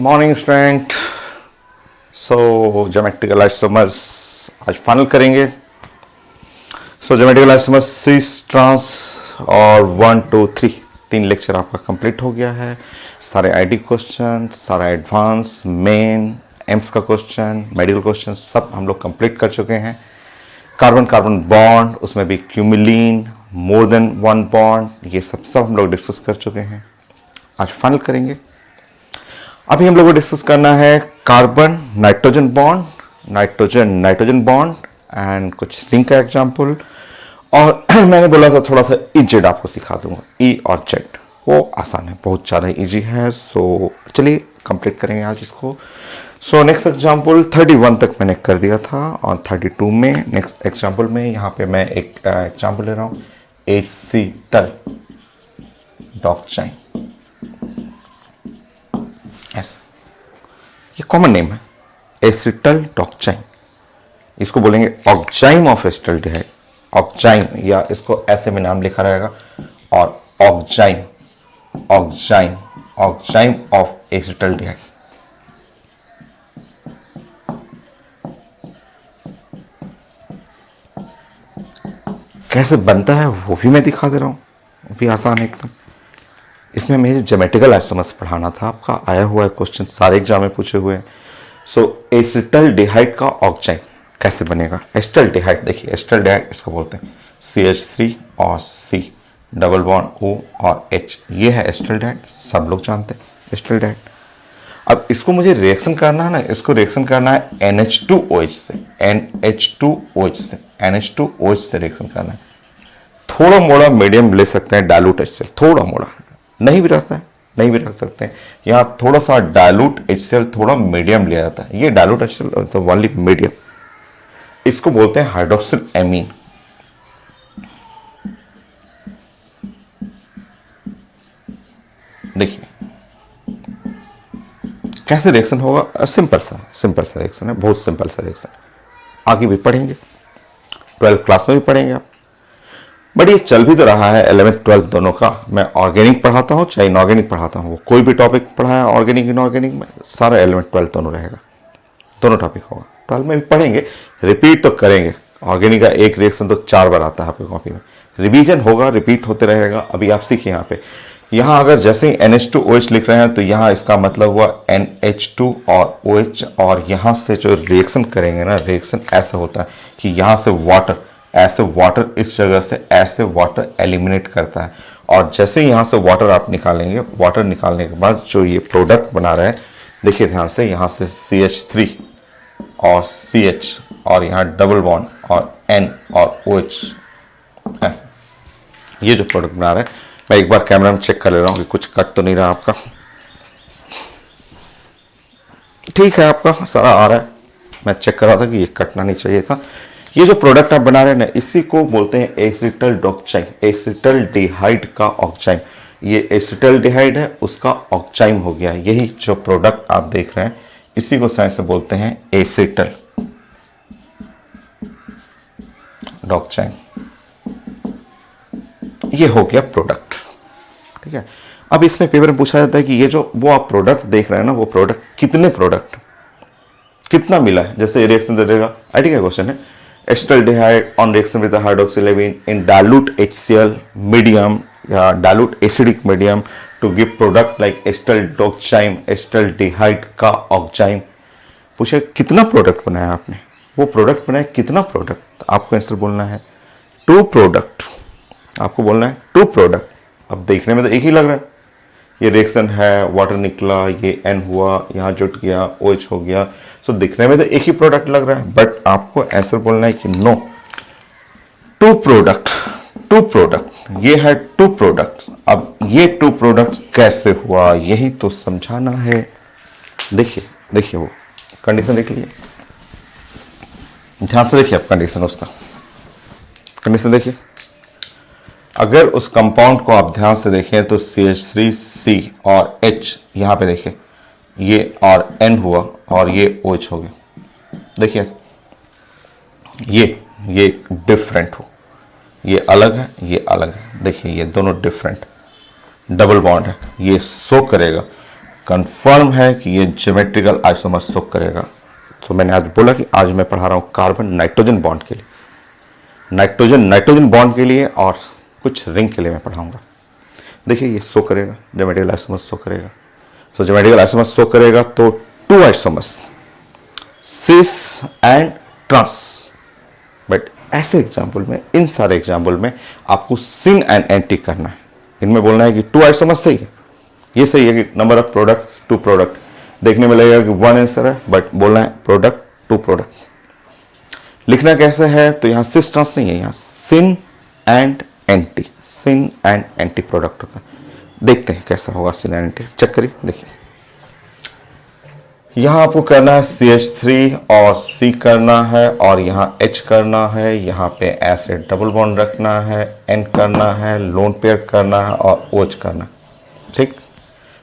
Morning student. Geometrical isomers आज final करेंगे। Geometrical isomers 6 trans और 1 2 3 तीन लेक्चर आपका कंप्लीट हो गया है। सारे आईडी क्वेश्चन, सारा एडवांस, मेन, एम्स का क्वेश्चन, मेडिकल क्वेश्चन सब हम लोग कंप्लीट कर चुके हैं। कार्बन कार्बन बॉन्ड, उसमें भी क्यूमिलीन, मोर देन वन बॉन्ड, ये सब हम लोग डिस्कस कर चुके हैं। आज फाइनल करेंगे। अभी हम लोग को डिस्कस करना है carbon nitrogen bond, nitrogen nitrogen bond and कुछ लिंक का एग्जाम्पल। और मैंने बोला था थोड़ा सा ई जेड आपको सिखा दूंगा। ई और जेड वो आसान है, बहुत ज़्यादा इजी है। चलिए कंप्लीट करेंगे आज इसको। नेक्स्ट एग्जाम्पल 31 तक मैंने कर दिया था और 32 में नेक्स्ट एग्जाम्पल में यहाँ पे मैं एक एग्जाम्पल ले रहा हूँ, एसीटल डॉक्साइन। ऐसा ये कॉमन नेम है, एसिटल डॉक्साइन। इसको बोलेंगे ऑक्जाइम ऑफ एसिटल्डिहाइड, ऑक्जाइम, या इसको ऐसे में नाम लिखा रहेगा और oxime, oxime, oxime of acetaldehyde. कैसे बनता है वो भी मैं दिखा दे रहा हूं, वो भी आसान है एकदम। इसमें मुझे ज्योमेट्रिकल आइसोमर्स पढ़ाना था, आपका आया हुआ है क्वेश्चन, सारे एग्जाम में पूछे हुए हैं। एसिटल्डिहाइड का ऑक्जाइम कैसे बनेगा। एसिटल्डिहाइड देखिए, एसिटल्डिहाइड इसको बोलते हैं CH3 और C, डबल बॉन्ड O और H, ये है एसिटल्डिहाइड, सब लोग जानते हैं एसिटल्डिहाइड। अब इसको मुझे रिएक्शन करना है ना, इसको रिएक्शन करना है NH2OH से, NH2OH से, NH2OH से रिएक्शन करना है। थोड़ा मोड़ा मीडियम ले सकते हैं, डायलूट HCl, थोड़ा मोड़ा, नहीं भी रखता है, नहीं भी रख सकते हैं। यहाँ थोड़ा सा डायलूट HCl, थोड़ा मीडियम लिया जाता है। ये डायलूट HCl तो ओनली मीडियम, इसको बोलते हैं हाइड्रोक्सिल एमीन। देखिए कैसे रिएक्शन होगा, सिंपल सा रिएक्शन है, बहुत सिंपल सा रिएक्शन। आगे भी पढ़ेंगे, 12th क्लास में भी पढ़ेंगे आप। बट ये चल भी तो रहा है 11th 12th दोनों का। मैं ऑर्गेनिक पढ़ाता हूँ चाहे इनऑर्गेनिक पढ़ाता हूँ, कोई भी टॉपिक पढ़ाया ऑर्गेनिक इनऑर्गेनिक में, सारा 11th 12th दोनों रहेगा, दोनों टॉपिक होगा। 12 में भी पढ़ेंगे, रिपीट तो करेंगे। ऑर्गेनिक का एक रिएक्शन तो 4 बार आता है आपकी कॉपी में, रिवीजन होगा, रिपीट होते रहेगा। अभी आप सीखिए यहाँ पे, यहाँ अगर जैसे ही NH2OH लिख रहे हैं तो यहाँ इसका मतलब हुआ NH2 और OH, और यहाँ से जो रिएक्शन करेंगे ना, रिएक्शन ऐसा होता है कि यहाँ से वाटर, ऐसे वाटर इस जगह से ऐसे वाटर एलिमिनेट करता है, और जैसे ही यहाँ से वाटर आप निकालेंगे, वाटर निकालने के बाद जो ये प्रोडक्ट बना रहे हैं, देखिए ध्यान से, यहाँ से CH3 और CH और यहाँ डबल बॉन्ड और N और OH, ऐसे ये जो प्रोडक्ट बना रहे हैं। मैं एक बार कैमरा में चेक कर ले रहा हूँ कि कुछ कट तो नहीं रहा आपका, ठीक है, आपका सारा आ रहा है। मैं चेक कर रहा था कि ये कटना नहीं चाहिए था। ये जो प्रोडक्ट आप बना रहे हैं ना, इसी को बोलते हैं एसिटल डॉक्साइन, एसिटल्डिहाइड का ऑक्साइम। ये एसिटल्डिहाइड है, उसका ऑक्साइम हो गया। यही जो प्रोडक्ट आप देख रहे हैं, इसी को साइंस में बोलते हैं एसिटल डॉक्साइन। ये हो गया प्रोडक्ट, ठीक है। अब इसमें पेपर में पूछा जाता है कि ये जो वो आप प्रोडक्ट देख रहे हैं ना, वो प्रोडक्ट कितने प्रोडक्ट, कितना मिला है। जैसे रिएक्शन दे देगा, ठीक है, क्वेश्चन है acetaldehyde on reaction with hydroxyl amine in dilute HCl medium या dilute acidic medium to give product like acetaldoxime, acetaldehyde का ऑक्साइम। पूछे कितना प्रोडक्ट बनाया आपने, वो प्रोडक्ट बनाया कितना प्रोडक्ट, आपको आंसर बोलना है 2 प्रोडक्ट, आपको बोलना है 2 प्रोडक्ट। अब देखने में तो एक ही लग रहा है, ये रिएक्शन है, वाटर निकला, ये N हुआ, यहाँ जुट गया, OH हो गया, सो दिखने में तो एक ही प्रोडक्ट लग रहा है, बट आपको आंसर बोलना है कि नो, 2 प्रोडक्ट, 2 प्रोडक्ट, ये है 2 प्रोडक्ट। अब ये 2 प्रोडक्ट कैसे हुआ, यही तो समझाना है। देखिए देखिए वो कंडीशन देख लीजिए, ध्यान से देखिए आप कंडीशन, उसका कंडीशन देखिए। अगर उस कंपाउंड को आप ध्यान से देखें तो CH3, C और H, यहाँ पे देखिए ये और N हुआ और ये OH हो गया। देखिए ये डिफरेंट हो, ये अलग है, ये अलग है। देखिए ये दोनों डिफरेंट, डबल बॉन्ड है, ये शो करेगा कंफर्म है कि ये ज्योमेट्रिकल आइसोमर शो करेगा। तो मैंने आज बोला कि आज मैं पढ़ा रहा हूँ कार्बन नाइट्रोजन बॉन्ड के लिए, नाइट्रोजन बॉन्ड के लिए और कुछ रिंग के लिए मैं पढ़ाऊंगा। देखिए ये शो करेगा, ज्योमेट्रिकल आइसोमर शो करेगा। तो ज्योमेट्रिकल आइसोमर शो करेगा तो 2 isomers cis and trans. But ऐसे एग्जाम्पल में, इन सारे एग्जाम्पल में आपको सिन एंड एंटी करना है। इनमें बोलना है कि 2 आइसोमर्स सही है, ये सही है कि नंबर ऑफ प्रोडक्ट्स 2 प्रोडक्ट, देखने में लगेगा कि 1 आंसर है, बट बोलना है प्रोडक्ट 2 प्रोडक्ट। लिखना कैसे है, तो यहां सिस ट्रांस नहीं है, यहां syn and anti, syn and anti product होता है। देखते हैं कैसा होगा सिन एंड एंटी, चेक करिए। देखिए यहां आपको करना है CH3 और C करना है, और यहां H करना है, यहां पे ऐसे डबल बॉन्ड रखना है, N करना है, लोन पेयर करना है और OH करना है। ठीक,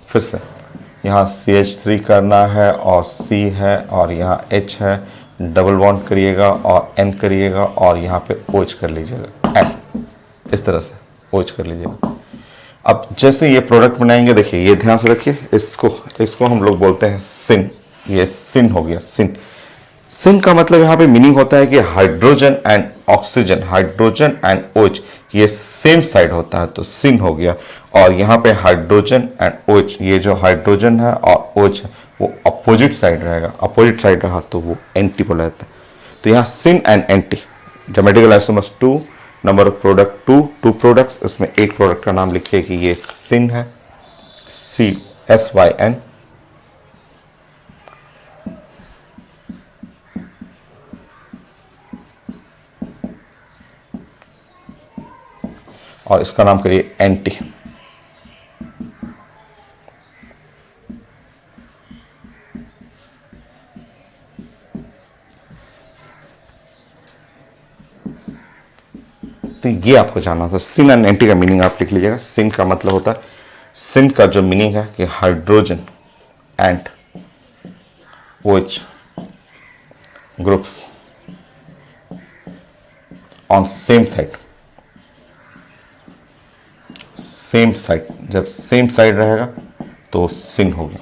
फिर से यहाँ CH3 करना है और C है और यहाँ H है, डबल बॉन्ड करिएगा और N करिएगा और यहाँ पे OH कर लीजिएगा, ऐसे इस तरह से OH कर लीजिएगा। अब जैसे ये प्रोडक्ट बनाएंगे, देखिए ये ध्यान से रखिए, इसको हम लोग बोलते हैं सिन। ये सिन हो गया, सिन। सिन का मतलब यहाँ पे मीनिंग होता है कि hydrogen and oxygen, hydrogen and OH ये सेम साइड होता है, तो सिन हो गया। और यहाँ पे हाइड्रोजन एंड OH, ये जो हाइड्रोजन है और OH है वो अपोजिट साइड रहेगा, अपोजिट साइड रहा तो वो एंटी बोला जाता है। तो यहाँ syn and anti, geometrical isomers 2, number of product 2 products, उसमें एक प्रोडक्ट का नाम लिखिए कि ये सिन है, CSYN। और इसका नाम करिए एंटी। तो ये आपको जानना था, सिन एंड एंटी का मीनिंग आप लिख लीजिएगा। सिन का मतलब होता है, सिन का जो मीनिंग है कि hydrogen and OH group on same side, same side, जब सेम साइड रहेगा तो सिन हो गया।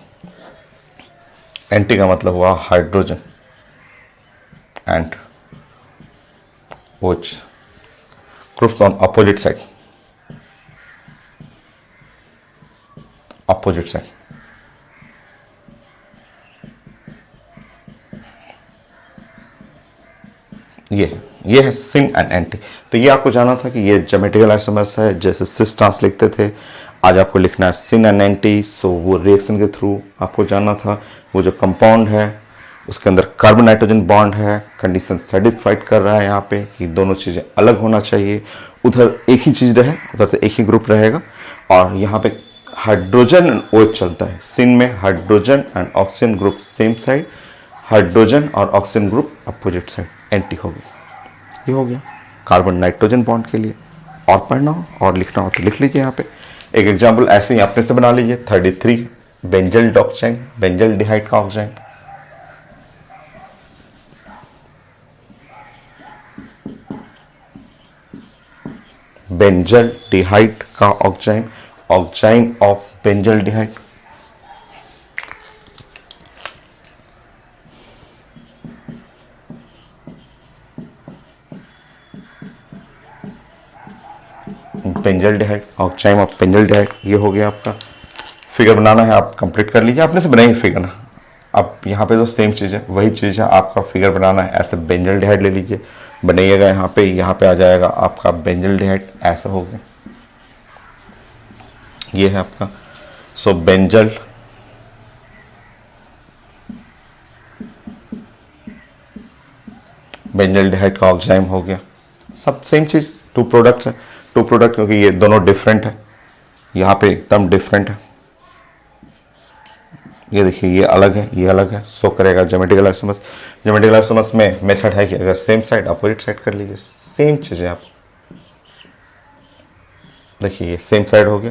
एंटी का मतलब हुआ hydrogen and OH groups on opposite side, opposite side. ये है सिन एंड एंटी। तो ये आपको जाना था कि ये ज्योमेट्रिकल आइसोमर्स है, जैसे सिस ट्रांस लिखते थे, आज आपको लिखना है सिन एंड एंटी। सो वो रिएक्शन के थ्रू आपको जानना था, वो जो कंपाउंड है उसके अंदर कार्बन नाइट्रोजन बॉन्ड है, कंडीशन सेटिस्फाइड कर रहा है यहाँ पे कि दोनों चीज़ें अलग होना चाहिए। उधर एक ही चीज़ रहे, उधर तो एक ही ग्रुप रहेगा, और यहाँ पे हाइड्रोजन एंड OH चलता है। सिन में hydrogen and oxygen group same side, hydrogen और oxygen group opposite side, anti हो गया। ये हो गया कार्बन नाइट्रोजन बॉन्ड के लिए। और पढ़ना हो और लिखना हो तो लिख लीजिए। यहाँ पे एक एग्जाम्पल ऐसे ही अपने से बना लीजिए, 33 बेंजल डॉक्साइन, बेंजल डिहाइड का ऑक्साइन। बेंजल डिहाइड का oxime, oxime of benzaldehyde. Benzaldehyde, oxime of benzaldehyde, ये हो गया आपका। फिगर बनाना है, आप कंप्लीट कर लीजिए, आपने से बनाइए फिगर ना। अब यहाँ पे तो सेम चीज़ है, वही चीज़ है, आपका फिगर बनाना है। ऐसे बेंजल्डिहाइड ले लीजिए, बनाइएगा यहाँ पे आ जाएगा आपका बेंजल्डिहाइड, ऐसा हो गया। ये है आपका। सो बेंजल्डिहाइड का ऑक्साइन हो गया। सब सेम चीज़, 2 प्रोडक्ट्स है, 2 प्रोडक्ट, क्योंकि ये दोनों डिफरेंट है, यहाँ पे एकदम डिफरेंट है। ये देखिए ये अलग है, ये अलग है, शो करेगा ज्योमेट्रिकल आइसोमर्स। ज्योमेट्रिकल आइसोमर्स में मेथड है कि अगर सेम साइड अपोजिट साइड कर लीजिए, सेम चीज़ है। आप देखिए ये सेम साइड हो गया,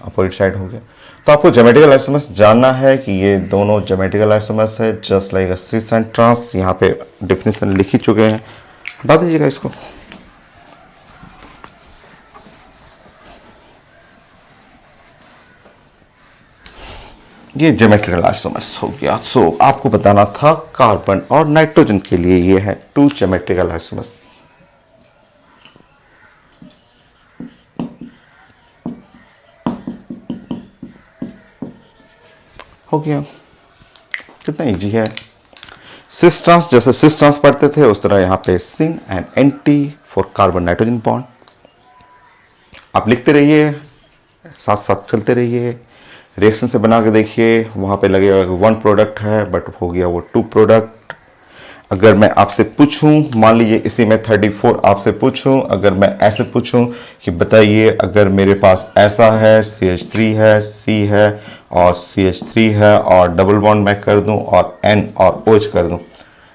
अपोजिट साइड हो गया। तो आपको ज्योमेट्रिकल आइसोमर्स जानना है कि ये दोनों ज्योमेट्रिकल आइसोमर्स है, just like cis and trans. यहाँ पे डिफिनेशन लिख ही चुके हैं, हटा दीजिएगा इसको। ये ज्योमेट्रिकल आइसोमर्स हो गया। सो आपको बताना था कार्बन और नाइट्रोजन के लिए ये है 2 ज्योमेट्रिकल आइसोमर्स। हो गया, कितना इजी है। सिस ट्रांस, जैसे सिस ट्रांस पढ़ते थे उस तरह यहां पे syn and anti for carbon nitrogen bond. आप लिखते रहिए, साथ साथ चलते रहिए, रिएक्शन से बना के देखिए। वहां पे लगेगा 1 प्रोडक्ट है बट हो गया वो 2 प्रोडक्ट। अगर मैं आपसे पूछूं, मान लीजिए इसी में 34 आपसे पूछूं, अगर मैं ऐसे पूछूं कि बताइए अगर मेरे पास ऐसा है, CH3 है, C है और CH3 है और डबल बॉन्ड मैं कर दूं और N और OH कर दूं,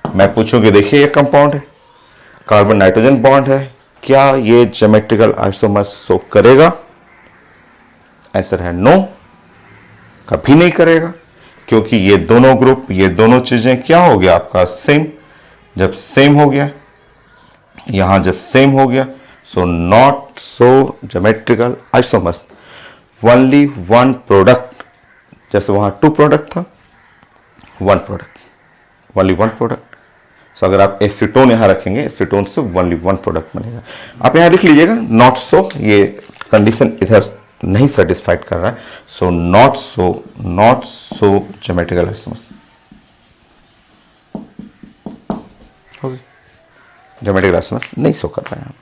मैं पूछूं कि देखिए ये कंपाउंड है, कार्बन नाइट्रोजन बॉन्ड है, क्या ये ज्योमेट्रिकल आइसोमर्स शो करेगा? आंसर है नो, कभी नहीं करेगा, क्योंकि ये दोनों ग्रुप, ये दोनों चीजें क्या हो गया आपका सेम। जब सेम हो गया, यहां जब सेम हो गया, so not so geometrical isomers, only 1 product. जैसे वहां 2 प्रोडक्ट था, 1 प्रोडक्ट, ओनली 1 प्रोडक्ट। सो अगर आप एसीटोन यहां रखेंगे, एसीटोन से ओनली 1 प्रोडक्ट बनेगा। आप यहां लिख लीजिएगा नॉट सो, ये कंडीशन इधर नहीं सेटिस्फाइड कर रहा है। So not so geometrical isomers. Geometrical isomers नहीं शो कर रहा है।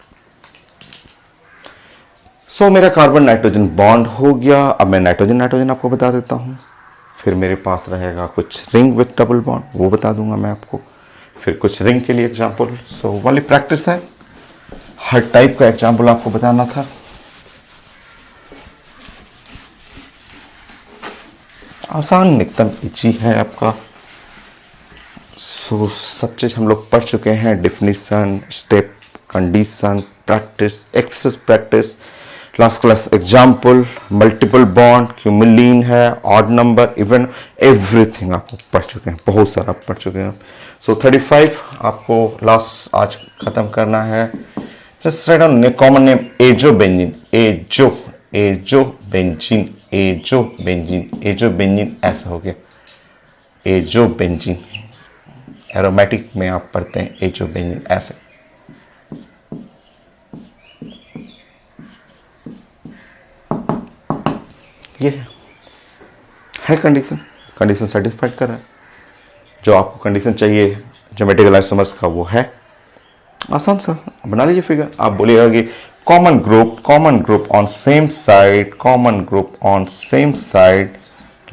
सो मेरा कार्बन नाइट्रोजन बॉन्ड हो गया। अब मैं नाइट्रोजन नाइट्रोजन आपको बता देता हूं। फिर मेरे पास रहेगा कुछ रिंग विथ डबल बॉन्ड, वो बता दूंगा मैं आपको। फिर कुछ रिंग के लिए एग्जाम्पल। सो वाली प्रैक्टिस है, हर टाइप का एग्जाम्पल आपको बताना था। आसान, एकदम इजी है आपका। सो सब चीज हम लोग पढ़ चुके हैं, definition, step, condition, practice, excess practice, class class example, multiple bond, cumulene है, ऑड नंबर, इवन एवरीथिंग आपको पढ़ चुके हैं, बहुत सारा पढ़ चुके हैं। सो 35 आपको लास्ट आज खत्म करना है। Just write down common name azo benzene, azo benzene, azo benzene ऐसा हो गया, एजो बेंजीन। एरोमेटिक में आप पढ़ते हैं एजो बेंजीन ऐसे। ये है कंडीशन सेटिस्फाइड कर रहा है। जो आपको कंडीशन चाहिए ज्योमेट्रिकल आइसोमर्स का वो है। आसान सा बना लीजिए फिगर। आप बोलिएगा कि common group on same side,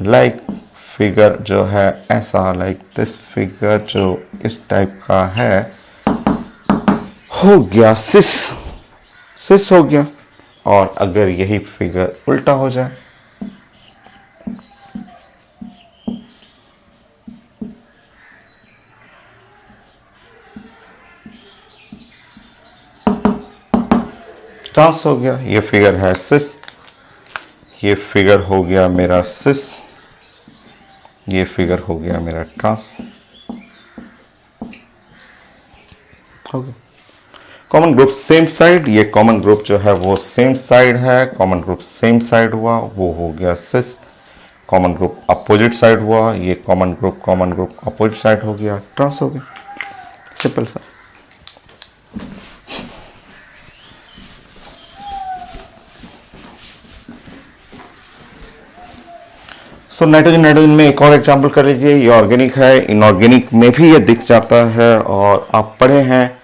like figure जो है ऐसा, लाइक दिस फिगर जो इस टाइप का है, हो गया सिस हो गया। और अगर यही फिगर उल्टा हो जाए, ट्रांस हो गया। ये फिगर है सिस, ये फिगर हो गया मेरा सिस, ये फिगर हो गया मेरा ट्रांस। हो गया। कॉमन ग्रुप सेम साइड, ये कॉमन ग्रुप जो है वो सेम साइड है, कॉमन ग्रुप सेम साइड हुआ, वो हो गया सिस। कॉमन ग्रुप अपोजिट साइड हुआ, ये कॉमन ग्रुप अपोजिट साइड हो गया, ट्रांस हो गया। सिंपल सा। सो नाइट्रोजन में एक और एग्जांपल कर लीजिए। ये ऑर्गेनिक है, इनऑर्गेनिक में भी ये दिख जाता है। और आप पढ़े हैं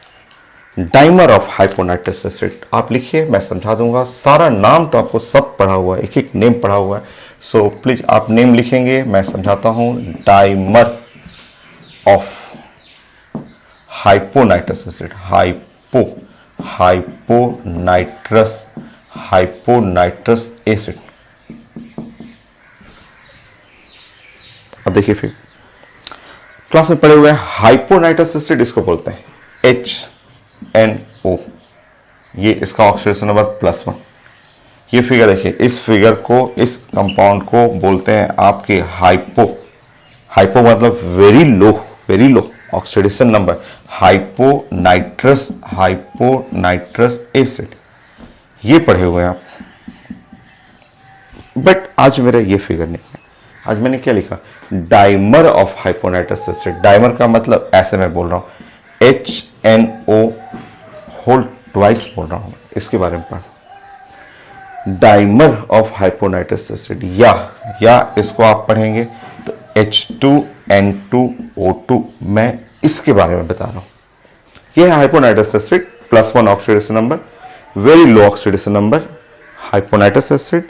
डाइमर ऑफ हाइपोनाइट्रस एसिड। आप लिखिए, मैं समझा दूंगा। सारा नाम तो आपको सब पढ़ा हुआ है, एक एक नेम पढ़ा हुआ है। सो प्लीज आप नेम लिखेंगे, मैं समझाता हूं। Dimer of hyponitrous acid, hyponitrous acid. अब देखिए फिर क्लास में पढ़े हुए हैं हाइपोनाइट्रस एसिड, इसको बोलते हैं HNO। ये इसका ऑक्सीडेशन नंबर +1। ये फिगर देखिए, इस फिगर को, इस कंपाउंड को बोलते हैं आपके हाइपो मतलब very low oxidation number, hyponitrous acid. ये पढ़े हुए हैं आप, बट आज मेरा ये फिगर नहीं है। आज मैंने क्या लिखा, dimer of hyponitrous acid. Dimer का मतलब ऐसे मैं बोल रहा हूं HNO होल ट्वाइस बोल रहा हूं, इसके बारे में पढ़। डाइमर ऑफ हाइपोनाइट्रस एसिड, या इसको आप पढ़ेंगे तो H2N2O2, मैं इसके बारे में बता रहा हूं। यह है hyponitrous acid, +1 oxidation number, very low oxidation number, hyponitrous acid.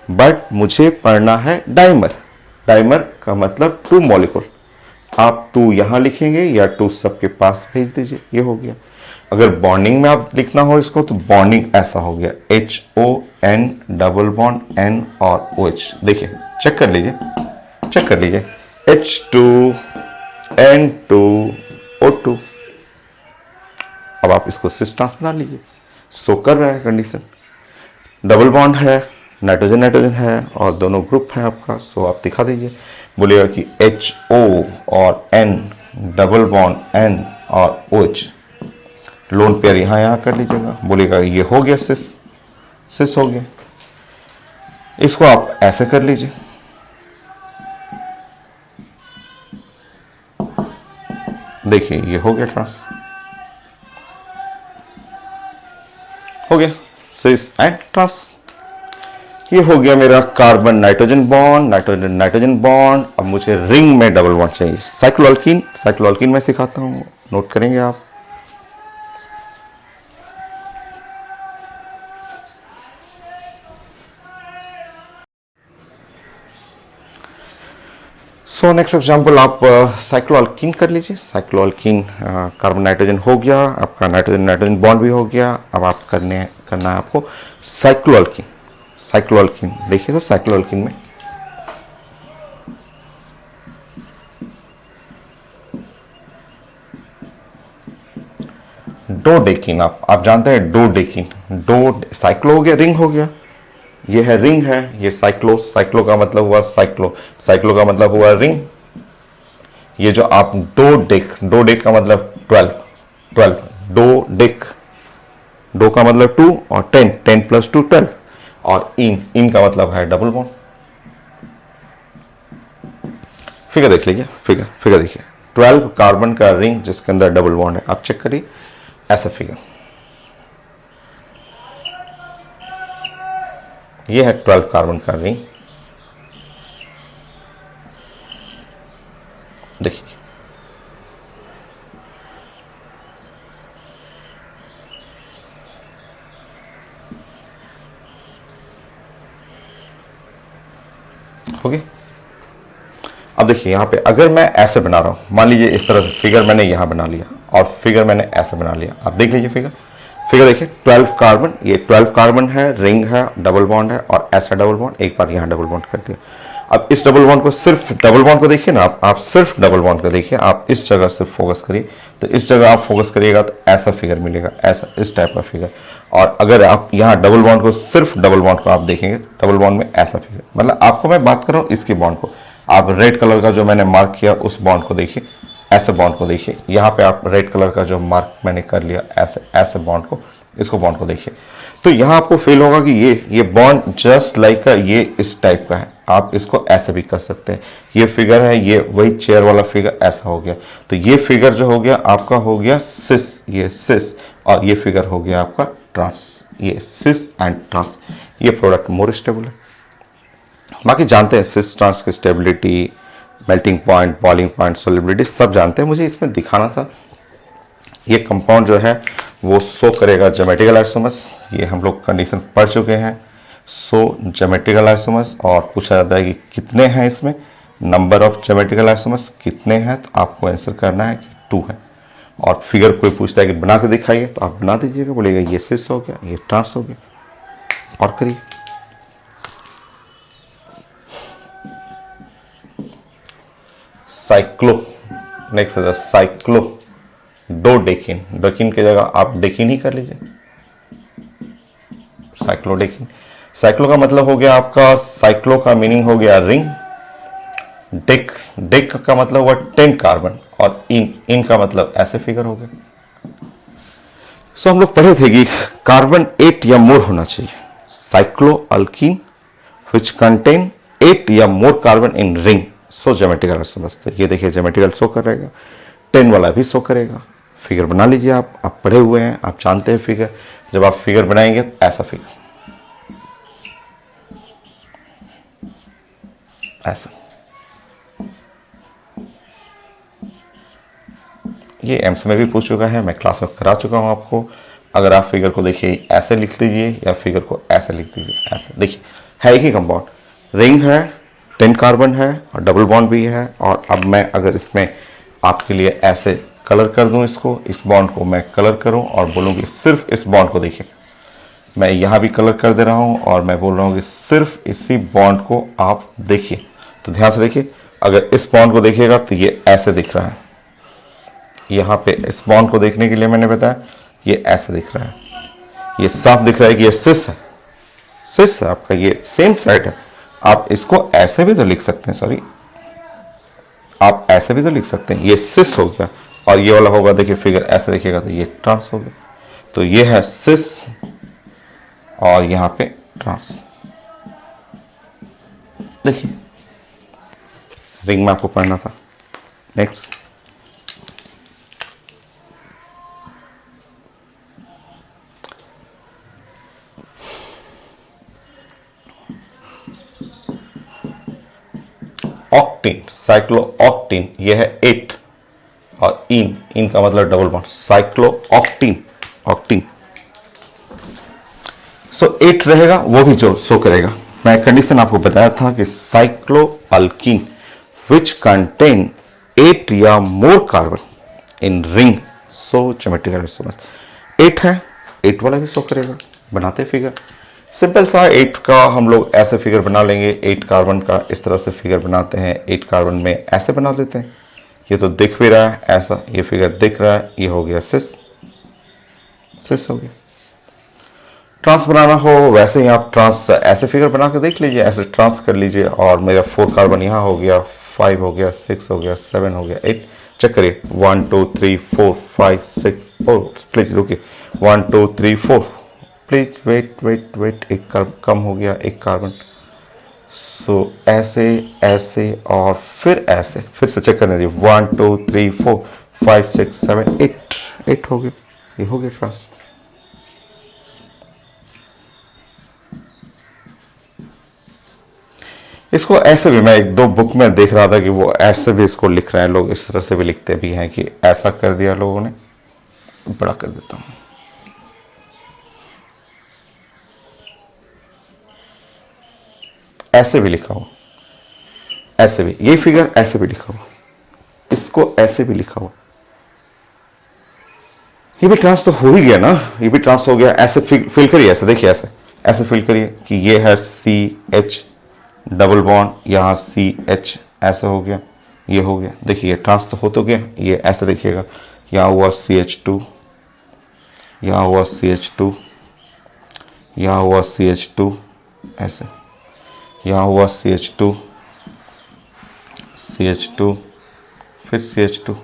But मुझे पढ़ना है डाइमर। डाइमर का मतलब 2 मॉलिक्यूल। आप 2 यहां लिखेंगे या 2 सबके पास भेज दीजिए, ये हो गया। अगर बॉन्डिंग में आप लिखना हो इसको तो बॉन्डिंग ऐसा हो गया, HON डबल बॉन्ड N और OH। देखिए चेक कर लीजिए, H2N2O2। अब आप इसको सिस ट्रांस बना लीजिए, सो कर रहा है कंडीशन, डबल बॉन्ड है, नाइट्रोजन नाइट्रोजन है और दोनों ग्रुप है आपका। सो आप दिखा दीजिए, बोलिएगा कि HO और N डबल बॉन्ड N और OH, लोन पेयर यहां कर लीजिएगा, बोलिएगा ये हो गया सिस हो गया। इसको आप ऐसे कर लीजिए, देखिए ये हो गया ट्रांस, हो गया सिस एंड ट्रांस। ये हो गया मेरा carbon nitrogen bond, nitrogen nitrogen bond. अब मुझे रिंग में डबल बॉन्ड चाहिए, साइक्लोअल्कीन मैं सिखाता हूं, नोट करेंगे आप। सो नेक्स्ट एग्जांपल आप साइक्लोअल्कीन कर लीजिए। साइक्लोअल्कीन कार्बन नाइट्रोजन हो गया, आपका नाइट्रोजन नाइट्रोजन बॉन्ड भी हो गया। अब आप करना है आपको साइक्लोअल्कीन। देखिए तो साइक्लोअल्कीन में डोडेकिन, आप जानते हैं डोडेकिन, साइक्लो हो गया, रिंग हो गया, ये है रिंग है, ये साइक्लो का मतलब हुआ साइक्लो का मतलब हुआ रिंग। ये जो आप डोडेक का मतलब 12 डो का मतलब 2 और 10 + 2 12 और इन का मतलब है डबल बॉन्ड। फिगर देख लीजिए, फिगर देखिए, 12 कार्बन का रिंग जिसके अंदर डबल बॉन्ड है। आप चेक करिए ऐसा फिगर, ये है 12 कार्बन का रिंग, देखिए हो गया। अब देखिए यहां पे अगर मैं ऐसे बना रहा हूं, मान लीजिए इस तरह से फिगर मैंने यहां बना लिया और फिगर मैंने ऐसे बना लिया। आप देख लीजिए फिगर देखिए, 12 कार्बन, ये 12 कार्बन है, रिंग है, डबल बॉन्ड है और ऐसा डबल बॉन्ड, एक बार यहां डबल बॉन्ड कर दिया। अब इस डबल बॉन्ड को, सिर्फ डबल बॉन्ड को देखिए ना, आप सिर्फ डबल बॉन्ड को देखिए, आप इस जगह से फोकस करिए, तो इस जगह आप फोकस करिएगा तो ऐसा फिगर मिलेगा, ऐसा इस टाइप का फिगर। और अगर आप यहाँ डबल बॉन्ड को, सिर्फ डबल बॉन्ड को आप देखेंगे, डबल बॉन्ड में ऐसा फिगर, मतलब आपको मैं बात कर रहा हूँ इसके बॉन्ड को। आप रेड कलर का जो मैंने मार्क किया उस बॉन्ड को देखिए, ऐसे बॉन्ड को देखिए, यहाँ पे आप रेड कलर का जो मार्क मैंने कर लिया ऐसे बॉन्ड को, इसको बॉन्ड को देखिए, तो यहाँ आपको फील होगा कि ये बॉन्ड जस्ट लाइक ये इस टाइप का है। आप इसको ऐसे भी कर सकते हैं, ये फिगर है, ये वही चेयर वाला फिगर ऐसा हो गया, तो ये फिगर जो हो गया आपका हो गया सिस, ये सिस, और ये फिगर हो गया आपका ट्रांस, ये सिस एंड ट्रांस। ये प्रोडक्ट मोर स्टेबल है। बाकी जानते हैं सिस ट्रांस की stability, melting point, boiling point, solubility सब जानते हैं, मुझे इसमें दिखाना था। ये कंपाउंड जो है वो शो करेगा ज्योमेट्रिकल आइसोमर्स, ये हम लोग कंडीशन पढ़ चुके हैं। सो ज्योमेट्रिकल आइसोमर्स, और पूछा जाता है कि कितने हैं इसमें, नंबर ऑफ ज्योमेट्रिकल आइसोमर्स कितने हैं, तो आपको आंसर करना है कि 2 है। और फिगर कोई पूछता है कि बना के दिखाइए, तो आप बना दीजिएगा, बोलेगा ये सिस हो गया, ये ट्रांस हो गया, और करिए। साइक्लो, नेक्स्ट है साइक्लो डोडेकिन, डेकिन की जगह आप डेकिन ही कर लीजिए, साइक्लोडेकिन। साइक्लो का मतलब हो गया आपका, साइक्लो का मीनिंग हो गया रिंग, डेक का मतलब हुआ 10 कार्बन, और इन का मतलब ऐसे फिगर हो गया। सो हम लोग पढ़े थे कि कार्बन 8 या मोर होना चाहिए, साइक्लो अल्कीन विच कंटेन 8 या more carbon in ring so geometrical isomers. तो ये देखिए ज्योमेट्रिकल शो करेगा, 10 वाला भी शो करेगा। फिगर बना लीजिए, आप पढ़े हुए हैं, आप जानते हैं फिगर। जब आप फिगर बनाएंगे ऐसा फिगर, ऐसा, ये एम्स में भी पूछ चुका है, मैं क्लास में करा चुका हूं आपको। अगर आप फिगर को देखिए ऐसे लिख लीजिए या फिगर को ऐसे लिख दीजिए, ऐसे देखिए है एक ही कंपाउंड, रिंग है, 10 कार्बन है और डबल बॉन्ड भी है। और अब मैं अगर इसमें आपके लिए ऐसे कलर कर दूं, इसको, इस बॉन्ड को मैं कलर करूं और बोलूं कि सिर्फ इस बॉन्ड को देखिए, मैं यहां भी कलर कर दे रहा हूं और मैं बोल रहा हूं कि सिर्फ इसी बॉन्ड को आप देखिए। तो ध्यान से देखिए, अगर इस बॉन्ड को देखिएगा तो ये ऐसे दिख रहा है। यहां पे इस बॉन्ड को देखने के लिए मैंने बताया ये ऐसे दिख रहा है, ये साफ दिख रहा है कि ये सिस है, सिस है आपका, ये सेम साइड है। आप इसको ऐसे भी तो लिख सकते हैं, सॉरी आप ऐसे भी तो लिख सकते हैं, ये सिस हो गया और ये वाला होगा, देखिए फिगर ऐसे देखिएगा तो ये ट्रांस हो गया। तो ये है सिस और यहां पे ट्रांस। देखिए रिंग में आपको पढ़ना था। नेक्स्ट, ऑक्टीन, साइक्लो ऑक्टीन, यह है 8 और इन का मतलब double bond, cyclooctene, octene. So 8 रहेगा, वो भी जो शो करेगा। मैं कंडीशन आपको बताया था कि साइक्लो अल्कीन विच कंटेन 8 या more carbon in ring so geometrical isomers. 8 है, 8 वाला भी शो करेगा। बनाते फिगर सिंपल सा, 8 का हम लोग ऐसे फिगर बना लेंगे, 8 कार्बन का इस तरह से फिगर बनाते हैं, 8 कार्बन में ऐसे बना देते हैं। ये तो दिख भी रहा है ऐसा, ये फिगर दिख रहा है, ये हो गया सिस, सिस हो गया। ट्रांस बनाना हो वैसे ही आप ट्रांस ऐसे फिगर बना के देख लीजिए, ऐसे ट्रांस कर लीजिए और मेरा 4 कार्बन यहाँ हो गया, 5 हो गया, 6 हो गया, 7 हो गया, 8। चेक करिए 1 2 3 4 5 6, प्लीज रुकिए, 1 2 3 4, प्लीज वेट वेट वेट, एक कम हो गया, एक कार्बन। सो ऐसे ऐसे और फिर ऐसे, फिर से चेक करने दीजिए, 1 2 3 4 5 6 7 8, 8 हो गया, ये हो गया ट्रांस। इसको ऐसे भी मैं एक दो बुक में देख रहा था कि वो ऐसे भी इसको लिख रहे हैं लोग, इस तरह से भी लिखते भी हैं कि ऐसा कर दिया लोगों ने। बड़ा कर देता हूं, ऐसे भी लिखा हुआ, ऐसे भी, ये फिगर ऐसे भी लिखा हुआ, इसको ऐसे भी लिखा हुआ। ये भी ट्रांस तो हो ही गया ना, ये भी ट्रांस हो गया। ऐसे फिल करिए, ऐसे देखिए, ऐसे ऐसे फिल करिए कि ये है CH डबल बॉन्ड, यहां CH ऐसे हो गया, ये हो गया। देखिए ट्रांस तो हो तो गया। ये ऐसे देखिएगा, यहां हुआ CH2, यहां हुआ CH2, यहां हुआ CH2, ऐसे, यहां हुआ CH2, CH2, फिर CH2,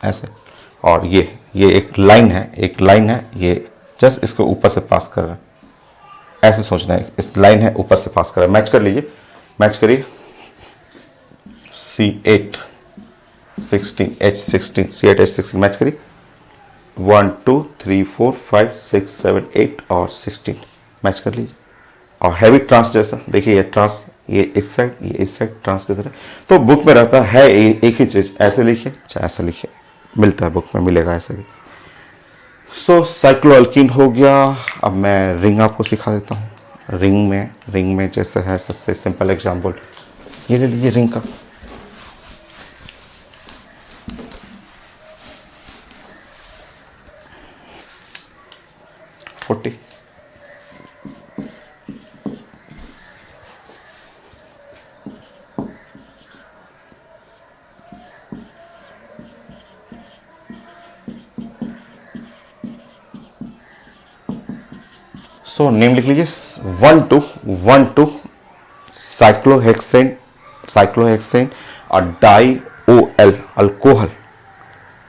ऐसे। और ये एक लाइन है, एक लाइन है, ये जस्ट इसको ऊपर से पास कर रहा है, ऐसे सोचना है, इस लाइन है ऊपर से पास कर रहा है। मैच कर लीजिए, मैच करिए, C8 16 H16, C8 H16 match करिए, 1 2 3 4 5 6 7 8 और 16 मैच कर लीजिए। और हैवी ट्रांस जैसा देखिए, ये ट्रांस, ये इस साइड, ये इस साइड ट्रांस की तरह। तो बुक में रहता है एक ही चीज, ऐसे लिखिए चाहे ऐसे लिखिए, मिलता है बुक में, मिलेगा ऐसे भी। सो साइक्लोअल्कीन हो गया। अब मैं रिंग आपको सिखा देता हूँ। रिंग में जैसे है, सबसे सिंपल एग्जांपल ये ले लीजिए रिंग का। सो नेम लिख लीजिए, 1 2 साइक्लोहेक्सेन और डाईओएल, अल्कोहल।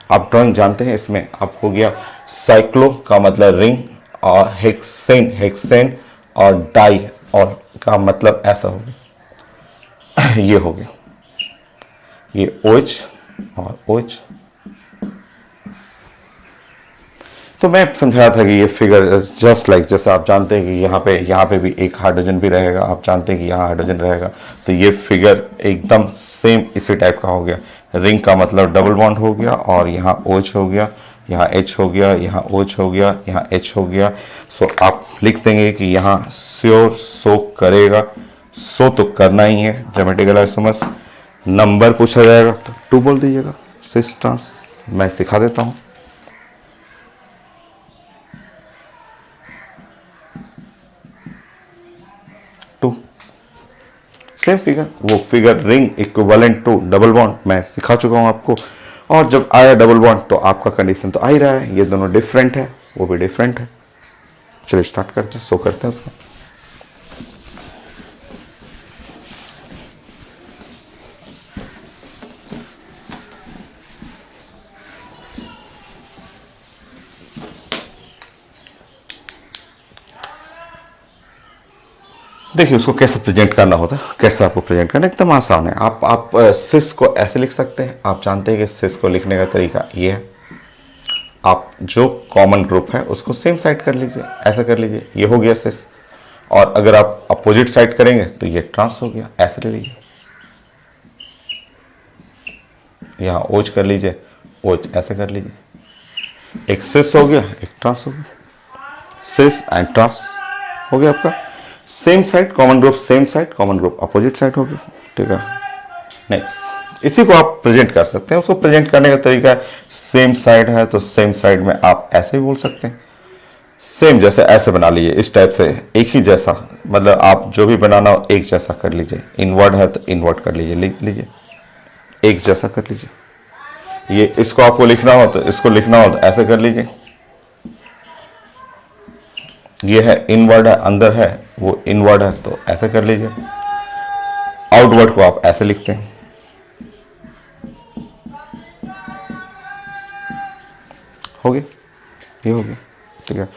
आप ड्राइंग जानते हैं, इसमें आप हो गया साइक्लो का मतलब रिंग और हेक्सेन और डाई और का मतलब ऐसा हो गया। ये हो गया, ये OH और OH। तो मैं समझाया था कि ये फिगर जस्ट लाइक, जैसे आप जानते हैं कि यहाँ पे भी एक हाइड्रोजन भी रहेगा, आप जानते हैं कि यहाँ हाइड्रोजन रहेगा, तो ये फिगर एकदम सेम इसी टाइप का हो गया। रिंग का मतलब डबल बॉन्ड हो गया, और यहाँ OH हो गया, यहाँ H हो गया, यहाँ OH हो गया, यहाँ H हो गया। सो आप लिख देंगे कि यहाँ श्योर सो करेगा, सो तो करना ही है ज्योमेट्रिकल आइसोमर्स। नंबर पूछा जाएगा तो 2 बोल दीजिएगा। सिस ट्रांस मैं सिखा देता हूँ। सेम फिगर, वो figure ring equivalent to double bond मैं सिखा चुका हूं आपको। और जब आया डबल बॉन्ड तो आपका कंडीशन तो आ ही रहा है, ये दोनों डिफरेंट है, वो भी डिफरेंट है। चलिए स्टार्ट करते हैं, शो करते हैं उसको। देखिए उसको कैसे प्रेजेंट करना होता है, कैसे आपको प्रेजेंट करना, एकदम आसान है। आप सिस को ऐसे लिख सकते हैं। आप जानते हैं कि सिस को लिखने का तरीका ये है, आप जो कॉमन ग्रुप है उसको सेम साइड कर लीजिए, ऐसा कर लीजिए, ये हो गया सिस। और अगर आप अपोजिट साइड करेंगे तो ये ट्रांस हो गया, ऐसे ले लीजिए। यहाँ OH कर लीजिए, OH ऐसे कर लीजिए। एक सिस हो गया, एक ट्रांस हो गया, सिस एंड ट्रांस हो गया आपका। Same side common group, same side common group, opposite side हो गया, ठीक है। नेक्स्ट, इसी को आप प्रेजेंट कर सकते हैं। उसको प्रेजेंट करने का तरीका है, सेम साइड है तो सेम साइड में आप ऐसे भी बोल सकते हैं। सेम जैसे ऐसे बना लीजिए, इस टाइप से, एक ही जैसा, मतलब आप जो भी बनाना हो एक जैसा कर लीजिए। इनवर्ड है तो इनवर्ड कर लीजिए, लिख लीजिए, एक जैसा कर लीजिए। ये इसको आपको लिखना हो तो इसको लिखना हो तो ऐसे कर लीजिए। ये है इनवर्ड है, अंदर है, वो इनवर्ड है तो ऐसे कर लीजिए। आउटवर्ड को आप ऐसे लिखते हैं। हो गया, ये हो गया, ठीक है।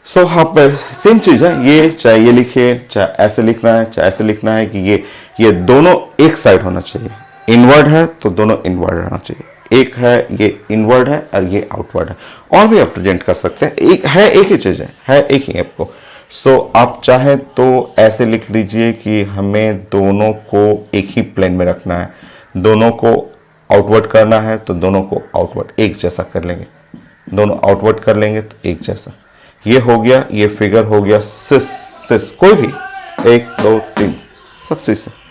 सो आप सेम चीज है, ये चाहे ये लिखिए, चाहे ऐसे लिखना है, चाहे ऐसे लिखना है, कि ये दोनों एक साइड होना चाहिए। इनवर्ड है तो दोनों इनवर्ड रहना चाहिए। एक है ये इनवर्ड है और ये आउटवर्ड है। और भी आप प्रेजेंट कर सकते हैं, एक ही चीज है एक ही आपको। सो आप चाहे तो ऐसे लिख लीजिए कि हमें दोनों को एक ही प्लेन में रखना है, दोनों को आउटवर्ड करना है तो दोनों को आउटवर्ड एक जैसा कर लेंगे, दोनों आउटवर्ड कर लेंगे तो एक जैसा। ये हो गया, ये फिगर हो गया सिस, कोई भी 1 2 3 सब सिस है।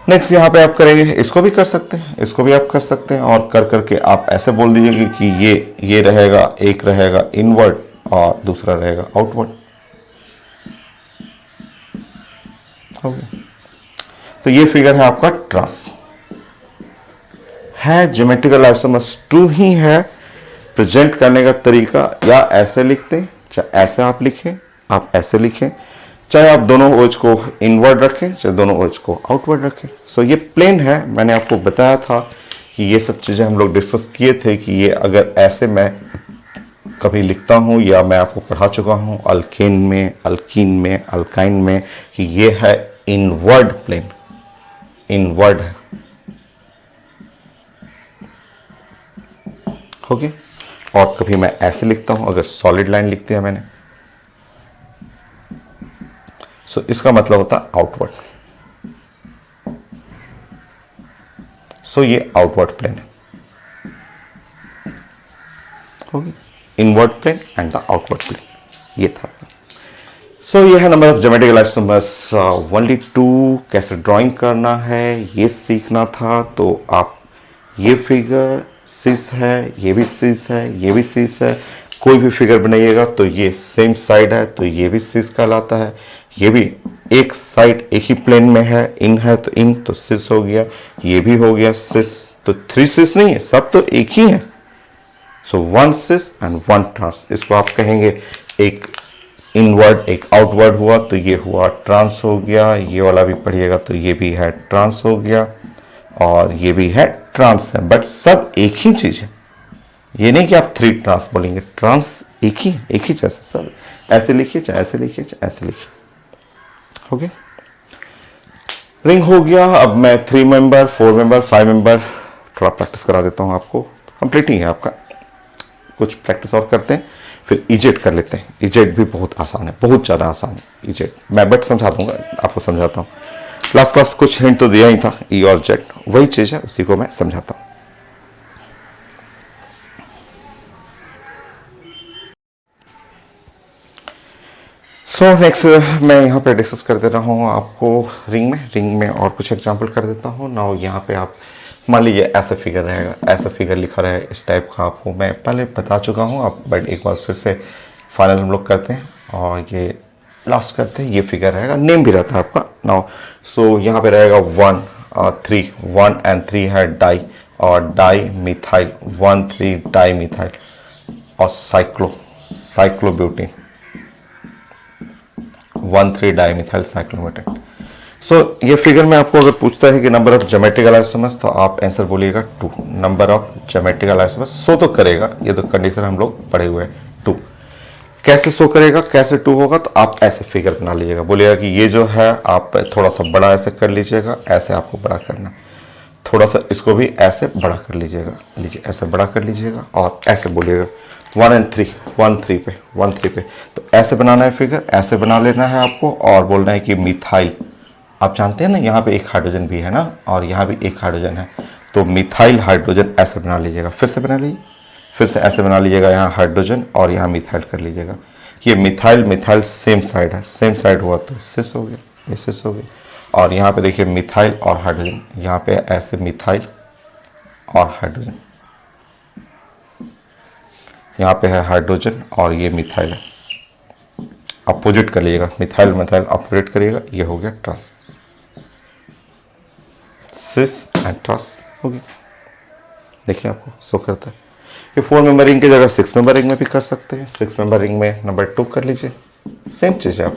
नेक्स्ट यहाँ पे आप करेंगे, इसको भी कर सकते हैं, इसको भी आप कर सकते हैं। और कर करके आप ऐसे बोल दीजिए कि ये रहेगा, एक रहेगा इनवर्ड और दूसरा रहेगा आउटवर्ड। हो गया। तो ये फिगर है आपका ट्रांस है। ज्योमेट्रिकल आइसोमर्स 2 ही है। प्रेजेंट करने का तरीका या ऐसे लिखते हैं, चाहे ऐसे आप लिखें, आप ऐसे लिखें, चाहे आप दोनों OH को इनवर्ड रखें, चाहे दोनों OH को आउटवर्ड रखें। सो ये प्लेन है। मैंने आपको बताया था कि ये सब चीज़ें हम लोग डिस्कस किए थे कि ये अगर ऐसे मैं कभी लिखता हूँ या मैं आपको पढ़ा चुका हूँ अल्केन में, अल्कीन में, अल्काइन में, कि ये है इनवर्ड प्लेन, इनवर्ड है। हो गया। और कभी मैं ऐसे लिखता हूं, अगर सॉलिड लाइन लिखती है मैंने, सो इसका मतलब होता है आउटवर्ड। सो ये आउटवर्ड प्लेन है। हो गया, inward plane and the outward plane, ये था। सो ये है number of geometrical isomers only 2। कैसे ड्राइंग करना है ये सीखना था। तो आप ये फिगर सिस है, ये भी सिस है, ये भी सिस है, कोई भी फिगर बनाइएगा तो ये सेम साइड है तो ये भी सिस कहलाता है। ये भी एक साइड एक ही प्लेन में है, इन है तो इन, तो सिस हो गया। ये भी हो गया सिस, तो 3 सिस नहीं है, सब तो एक ही है। सो 1 सिस एंड 1 ट्रांस। इसको आप कहेंगे एक इनवर्ड एक आउटवर्ड हुआ तो ये हुआ ट्रांस हो गया। ये वाला भी पढ़िएगा तो ये भी है ट्रांस हो गया और ये भी है ट्रांस है, बट सब एक ही चीज है। ये नहीं कि आप 3 ट्रांस बोलेंगे, ट्रांस एक ही जैसे सब। ऐसे लिखिए, चाहे ऐसे लिखिए, चाहे ऐसे लिखिए। हो गया। रिंग हो गया। अब मैं 3 मेंबर, 4 मेंबर, 5 मेंबर थोड़ा प्रैक्टिस करा देता हूं आपको, कंप्लीट ही है आपका। कुछ प्रैक्टिस और करते हैं, फिर इजेट कर लेते हैं। इजेट भी बहुत आसान है, बहुत ज़्यादा आसान है इजेट। मैं बट समझा दूंगा, आपको समझाता हूँ। लास्ट क्लास कुछ हिंट तो दिया ही था, ई और जेट वही चीज़ है, उसी को मैं समझाता हूँ। सो नेक्स्ट मैं यहाँ पे डिस्कस कर दे रहा हूँ आपको रिंग में और कुछ एग्जांपल कर देता हूँ ना। यहाँ पे आप मान लीजिए ऐसा फिगर रहेगा, ऐसा फिगर लिखा रहा है, इस टाइप का आपको मैं पहले बता चुका हूँ आप, बट एक बार फिर से फाइनल हम लोग करते हैं और ये लास्ट करते हैं। ये फिगर रहेगा, नेम भी रहता है आपका नाउ। सो यहाँ पे रहेगा 1 और 3, 1 and 3 है डाई और डाई मिथाइल, 1 3 डाई मिथाइल और साइक्लोब्यूटेन 1 3 डाइमिथाइल साइक्लोब्यूटेन। सो ये फिगर में आपको अगर पूछता है कि नंबर ऑफ ज्योमेट्रिकल आइसोमर्स, तो आप आंसर बोलिएगा 2। Number of geometrical isomers show तो करेगा, ये तो कंडीशन हम लोग पढ़े हुए हैं 2। कैसे शो करेगा, कैसे 2 होगा, तो आप ऐसे फिगर बना लीजिएगा। बोलिएगा कि ये जो है आप थोड़ा सा बड़ा ऐसे कर लीजिएगा, ऐसे आपको बड़ा करना, थोड़ा सा इसको भी ऐसे बड़ा कर लीजिएगा, लीजिए ऐसे बड़ा कर लीजिएगा और ऐसे बोलिएगा 1 and 3, 1 3 पे 1 3 पे। तो ऐसे बनाना है फिगर, ऐसे बना लेना है आपको और बोलना है कि मिथाइल। आप जानते हैं ना यहाँ पे एक हाइड्रोजन भी है ना, और यहाँ भी एक हाइड्रोजन है, तो मिथाइल हाइड्रोजन ऐसे बना लीजिएगा। फिर से बना लीजिए, फिर से ऐसे बना लीजिएगा, यहाँ हाइड्रोजन और यहाँ मिथाइल कर लीजिएगा। ये मिथाइल मिथाइल सेम साइड है, सेम साइड हुआ तो सिस हो गया, ये सिस हो गया। और यहाँ पे देखिए मिथाइल और हाइड्रोजन, यहाँ पे ऐसे मिथाइल और हाइड्रोजन, यहाँ पे है हाइड्रोजन और ये मिथाइल है। अपोजिट कर लीजिएगा, मिथाइल मिथाइल अपोजिट करिएगा, ये हो गया ट्रांस, सिस एंड ट्रांस हो गया। देखिए आपको शो करता है। ये 4 मेंबर रिंग की जगह 6 मेंबर रिंग में भी कर सकते हैं। 6 मेंबर रिंग में नंबर 2 कर लीजिए, सेम चीज़ है, आप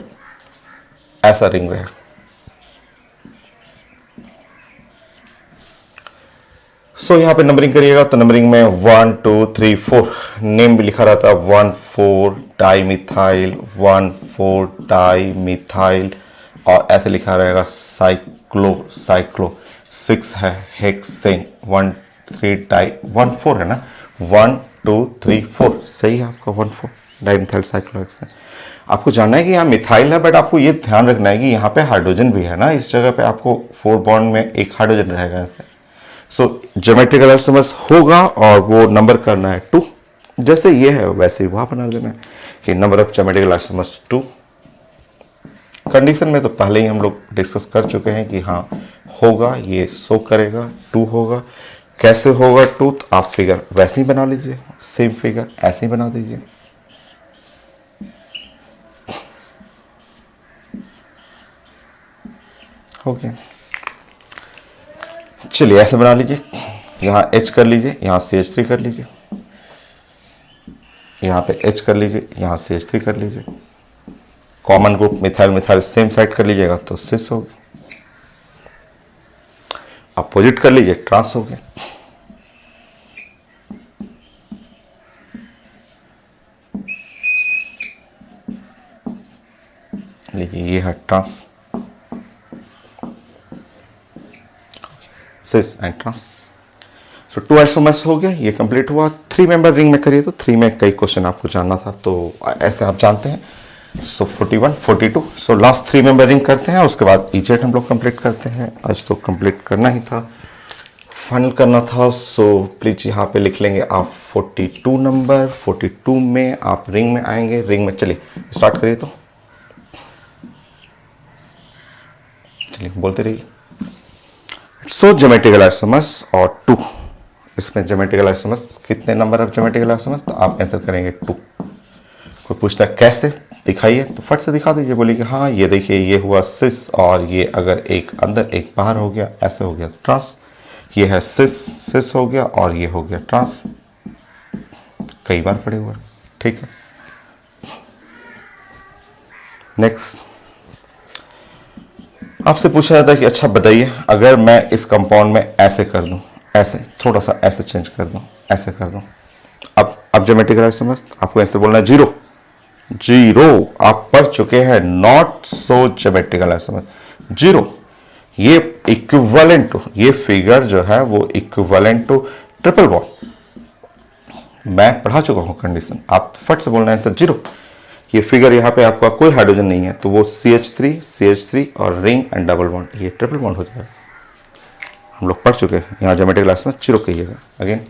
ऐसा रिंग रहेगा। सो यहाँ पे नंबरिंग करिएगा तो नंबरिंग में 1 2 3 4 नेम भी लिखा रहता है, 1 4 डाई मिथाइल, 1 4 डाई मिथाइल और ऐसे लिखा रहेगा साइक्लो 6 है हेक्सेन, 1 3 डाई 1 4 है ना, 1 2 3 4 सही है आपका 1 4 डाई मिथाइल साइक्लोहेक्सेन। आपको जानना है कि यहाँ मिथाइल है, बट आपको ये ध्यान रखना है कि यहाँ पे हाइड्रोजन भी है ना, इस जगह पे आपको 4 बॉन्ड में एक हाइड्रोजन रहेगा ऐसे। सो ज्योमेट्रिकल आइसोमर्स होगा और वो नंबर करना है 2, जैसे ये है वैसे ही वहां बना देना है कि number of geometrical isomers 2। Condition में तो पहले ही हम लोग डिस्कस कर चुके हैं कि हाँ होगा, ये शो करेगा 2 होगा। कैसे होगा 2, तो आप फिगर वैसे ही बना लीजिए, सेम फिगर ऐसे ही बना दीजिए। हो गया, चलिए ऐसे बना लीजिए, यहाँ H कर लीजिए, यहाँ CH3 कर लीजिए, यहाँ पे H कर लीजिए, यहाँ CH3 कर लीजिए। Common group methyl methyl same side कर लीजिएगा तो सिस होगी। अपोजिट कर लीजिए, ट्रांस हो गया। लीजिए ये है trans, cis and trans. So 2 isomers हो गया, ये कंप्लीट हुआ। 3 मेंबर रिंग में करिए तो 3 में कई क्वेश्चन आपको जानना था, तो ऐसे आप जानते हैं। सो 41 42, सो लास्ट 3 मेंबर रिंग करते हैं, उसके बाद इजेट हम लोग कंप्लीट करते हैं। आज तो कंप्लीट करना ही था, फाइनल करना था। सो प्लीज यहाँ पे लिख लेंगे आप 42 नंबर। 42 में आप रिंग में आएंगे, रिंग में चलिए स्टार्ट करिए, तो चलिए बोलते रहिए। सो ज्योमेट्रिकल आइसोमर्स और 2, इसमें ज्योमेट्रिकल आइसोमर्स कितने नंबर ऑफ ज्योमेट्रिकल आइसोमर्स, तो आप आंसर करेंगे 2। कोई पूछता है कैसे दिखाइए, तो फट से दिखा दीजिए, बोलिए कि हाँ ये देखिए ये हुआ सिस और ये अगर एक अंदर एक बाहर हो गया, ऐसे हो गया ट्रांस। ये है सिस हो गया और ये हो गया ट्रांस। कई बार पढ़े हुए, ठीक है। नेक्स्ट आपसे पूछा जाता है कि अच्छा बताइए, अगर मैं इस कंपाउंड में ऐसे कर दूं, ऐसे थोड़ा सा ऐसे चेंज कर दूं, ऐसे कर दूं, अब ज्योमेट्रिकल आइसोमर्स आपको ऐसे बोलना है 0 0। आप पढ़ चुके हैं नॉट सो ज्योमेट्रिकल आइसोमर्स 0। ये इक्विवेलेंट टू, ये फिगर जो है वो इक्विवेलेंट टू ट्रिपल बॉन्ड। मैं पढ़ा चुका हूं कंडीशन, आप फट से बोलना है आंसर 0। ये फिगर यहाँ पे आपका कोई हाइड्रोजन नहीं है तो वो CH3 और रिंग एंड डबल बॉन्ड, ये ट्रिपल बॉन्ड हो जाएगा। हम लोग पढ़ चुके हैं, यहाँ ज्योमेट्रिक क्लास में 0 कहिएगा अगेन।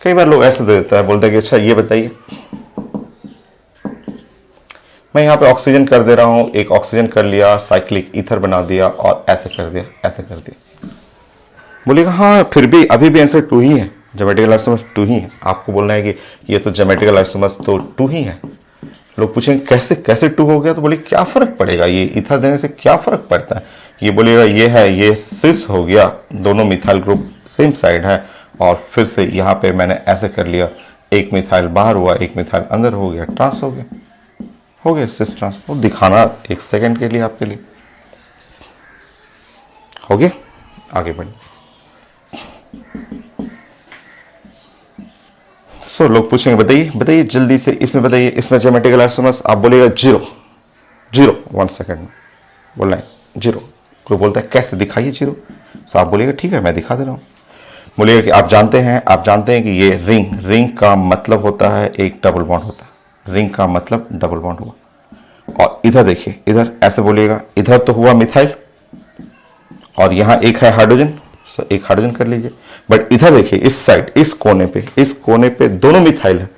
कई बार लोग ऐसे दे देता है, बोलते हैं कि अच्छा ये बताइए, मैं यहाँ पे ऑक्सीजन कर दे रहा हूं, एक ऑक्सीजन कर लिया, साइक्लिक ईथर बना दिया और ऐसे कर दिया, ऐसे कर दिया। बोलिएगा हाँ फिर भी अभी भी आंसर 2 ही है, ज्योमेट्रिकल आइसोमर्स 2 ही है। आपको बोलना है कि ये तो ज्योमेट्रिकल आइसोमर्स तो 2 ही है। लोग पूछेंगे कैसे कैसे 2 हो गया, तो बोलिए क्या फर्क पड़ेगा, ये ईथर देने से क्या फर्क पड़ता है। ये बोलिएगा ये है, ये सिस हो गया, दोनों मिथाइल ग्रुप सेम साइड है, और फिर से यहाँ पे मैंने ऐसे कर लिया, एक मिथाइल बाहर हुआ, एक मिथाइल अंदर हो गया, ट्रांस हो गया सिस ट्रांस। वो दिखाना 1 सेकंड के लिए आपके लिए हो गया। आगे बढ़िए। सो लोग पूछेंगे बताइए जल्दी से, इसमें बताइए, इसमें ज्योमेट्रिकल आइसोमर्स। आप बोलिएगा 0 1 सेकंड में बोलना है 0। कोई बोलता है कैसे दिखाइए 0, तो आप बोलिएगा ठीक है मैं दिखा दे रहा हूं। बोलिएगा कि आप जानते हैं कि ये रिंग का मतलब होता है एक डबल बॉन्ड होता है, रिंग का मतलब डबल बॉन्ड हुआ। और इधर देखिए, इधर ऐसे बोलिएगा, इधर तो हुआ मिथाइल और यहां एक है हाइड्रोजन, सो एक हाइड्रोजन कर लीजिए। बट इधर देखिए, इस साइड, इस कोने पे दोनों मिथाइल है।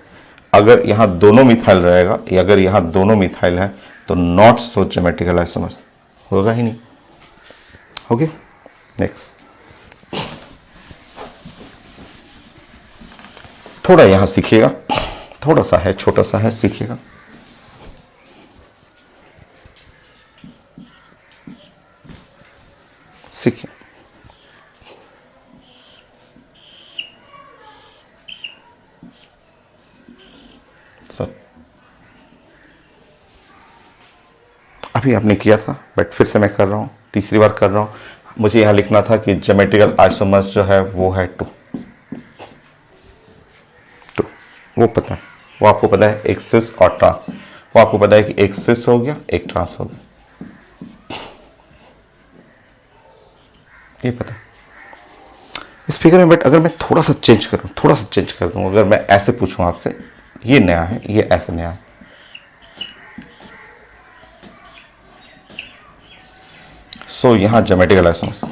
अगर यहां दोनों मिथाइल रहेगा, या अगर यहां दोनों मिथाइल है तो नॉट सो ज्योमेट्रिकल आइसोमर्स, होगा ही नहीं। Okay next. थोड़ा यहां सीखिएगा, थोड़ा सा है, छोटा सा है, सीखिएगा। सीखिए। सर अभी आपने किया था, बट फिर से मैं कर रहा हूं, तीसरी बार कर रहा हूं। मुझे यहां लिखना था कि ज्योमेट्रिकल आइसोमर्स जो है वो है 2। वो पता है, वो आपको पता है, एक सिस और ट्रांस। वो आपको पता है कि एक सिस हो गया, एक ट्रांस हो गया, ये पता है इस फिगर में। बट अगर मैं थोड़ा सा चेंज कर दूं, अगर मैं ऐसे पूछूं आपसे, ये नया है, ये ऐसे नया है, सो यहां ज्योमेट्रिकल आइसोमर्स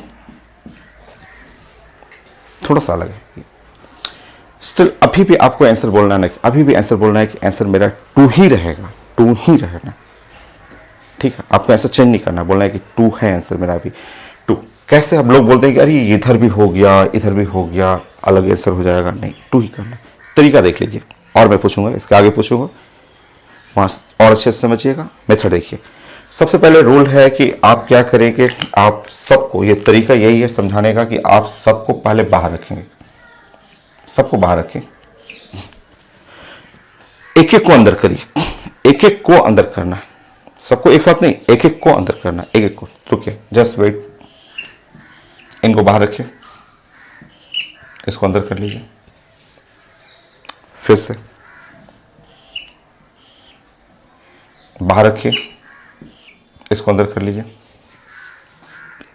थोड़ा सा अलग है। स्टिल अभी भी आपको आंसर बोलना है, अभी भी आंसर बोलना है कि आंसर मेरा 2 ही रहेगा, 2 ही रहेगा। ठीक है, आपको आंसर चेंज नहीं करना, बोलना है कि 2 है आंसर मेरा अभी 2। कैसे आप लोग बोलते हैं कि अरे इधर भी हो गया, इधर भी हो गया, अलग आंसर हो जाएगा, नहीं 2 ही करना। तरीका देख लीजिए, और मैं पूछूंगा, इसके आगे पूछूंगा, वहां और अच्छे से समझिएगा। मेथड देखिए, सबसे पहले रूल है कि आप क्या करेंगे, आप सबको, ये तरीका यही है समझाने का कि आप सबको पहले बाहर रखेंगे, सबको बाहर रखें, एक एक को अंदर करिए, एक एक को अंदर करना है, सबको एक साथ नहीं, एक एक को अंदर करना है, एक एक को। रुकिए, जस्ट वेट, इनको बाहर रखिए, इसको अंदर कर लीजिए, फिर से बाहर रखिए, इसको अंदर कर लीजिए,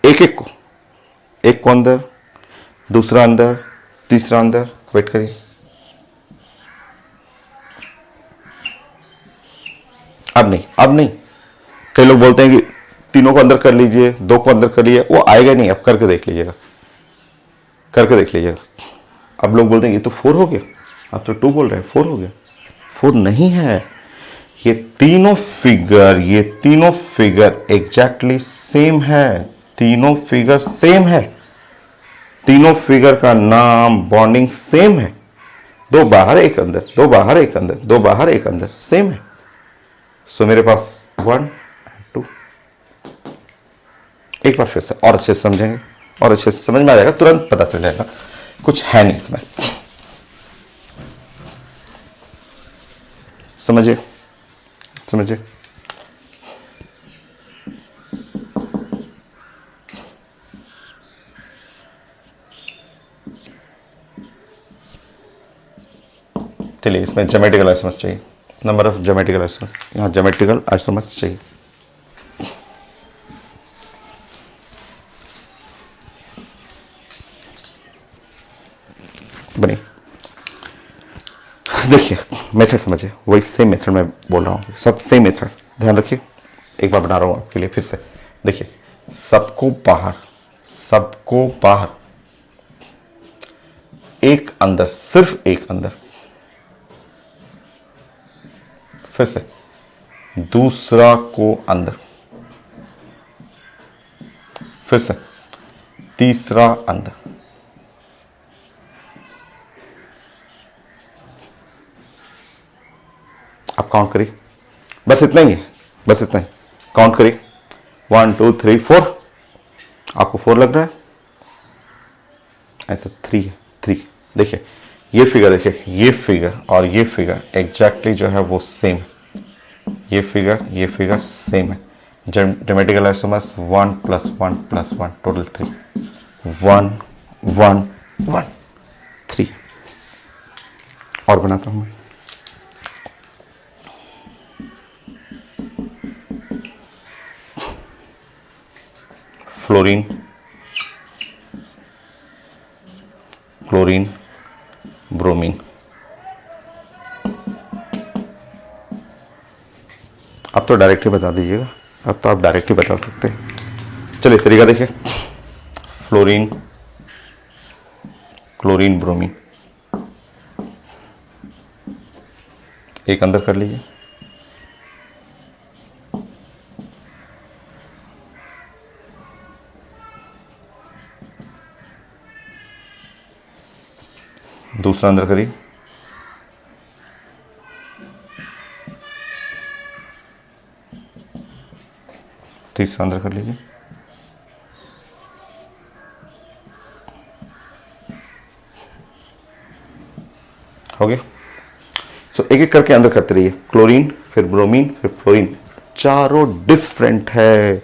एक एक को अंदर, दूसरा अंदर, तीसरा अंदर। वेट करिए, अब नहीं। कई लोग बोलते हैं कि तीनों को अंदर कर लीजिए, 2 को अंदर कर लीजिए, वो आएगा नहीं। अब करके देख लीजिएगा, अब लोग बोलते हैं ये तो 4 हो गया, आप तो 2 बोल रहे हैं, 4 हो गया। 4 नहीं है, ये तीनों फिगर एग्जैक्टली सेम है, तीनों फिगर सेम है, तीनों फिगर का नाम बॉन्डिंग सेम है, 2 बाहर एक अंदर, 2 बाहर एक अंदर, 2 बाहर एक अंदर, सेम है। सो मेरे पास 1 2। एक बार फिर से और अच्छे से समझेंगे, और अच्छे से समझ में आ जाएगा, तुरंत पता चल जाएगा, कुछ है नहीं इसमें। समझिए चलिए इसमें ज्योमेट्रिकल आइसोमर्स चाहिए, नंबर ऑफ ज्योमेट्रिकल आइसोमर्स, यहाँ ज्योमेट्रिकल आइसोमर्स चाहिए। बनी, देखिए मेथड समझिए, वही सेम मेथड मैं बोल रहा हूँ, सब सेम मेथड, ध्यान रखिए। एक बार बना रहा हूँ आपके लिए फिर से, देखिए सबको बाहर, एक अंदर, सिर्फ एक अंदर, फिर से दूसरा को अंदर, फिर से तीसरा अंदर, आप काउंट करिए, बस इतना ही है, बस इतना ही, काउंट करिए 1 2 3 4, आपको 4 लग रहा है, ऐसा 3 है, 3। देखिए ये फिगर, देखिए ये फिगर और ये फिगर एग्जैक्टली जो है वो सेम है, ये फिगर सेम है। Geometrical isomers 1 + 1 + 1 total 3, 1 1 1 3। और बनाता हूं मैं, फ्लोरीन, क्लोरीन, ब्रोमीन। अब तो डायरेक्टली बता दीजिएगा, अब तो आप डायरेक्टली बता सकते हैं। चलिए तरीका देखिए, फ्लोरीन, क्लोरीन, ब्रोमीन, एक अंदर कर लीजिए, दूसरा अंदर करिए, तीसरा अंदर कर लीजिए, हो गया। सो एक एक करके अंदर करते रहिए, क्लोरीन, फिर ब्रोमीन, फिर फ्लोरीन, चारों डिफरेंट है,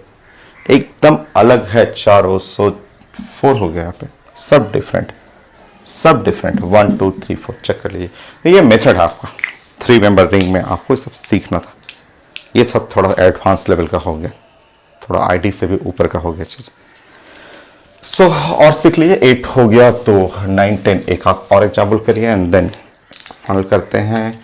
एकदम अलग है चारों। सो 4 हो गया यहाँ पे, सब डिफरेंट, सब डिफरेंट, 1 2 3 4 चेक कर लीजिए। तो ये मेथड है आपका 3 मेंबर रिंग में, आपको सब सीखना था। ये सब थोड़ा एडवांस लेवल का हो गया, थोड़ा आईटी से भी ऊपर का हो गया चीज। सो और सीख लीजिए, 8 हो गया तो 9 10 एक आप और एग्जाम्पल करिए एंड देन फाइनल करते हैं।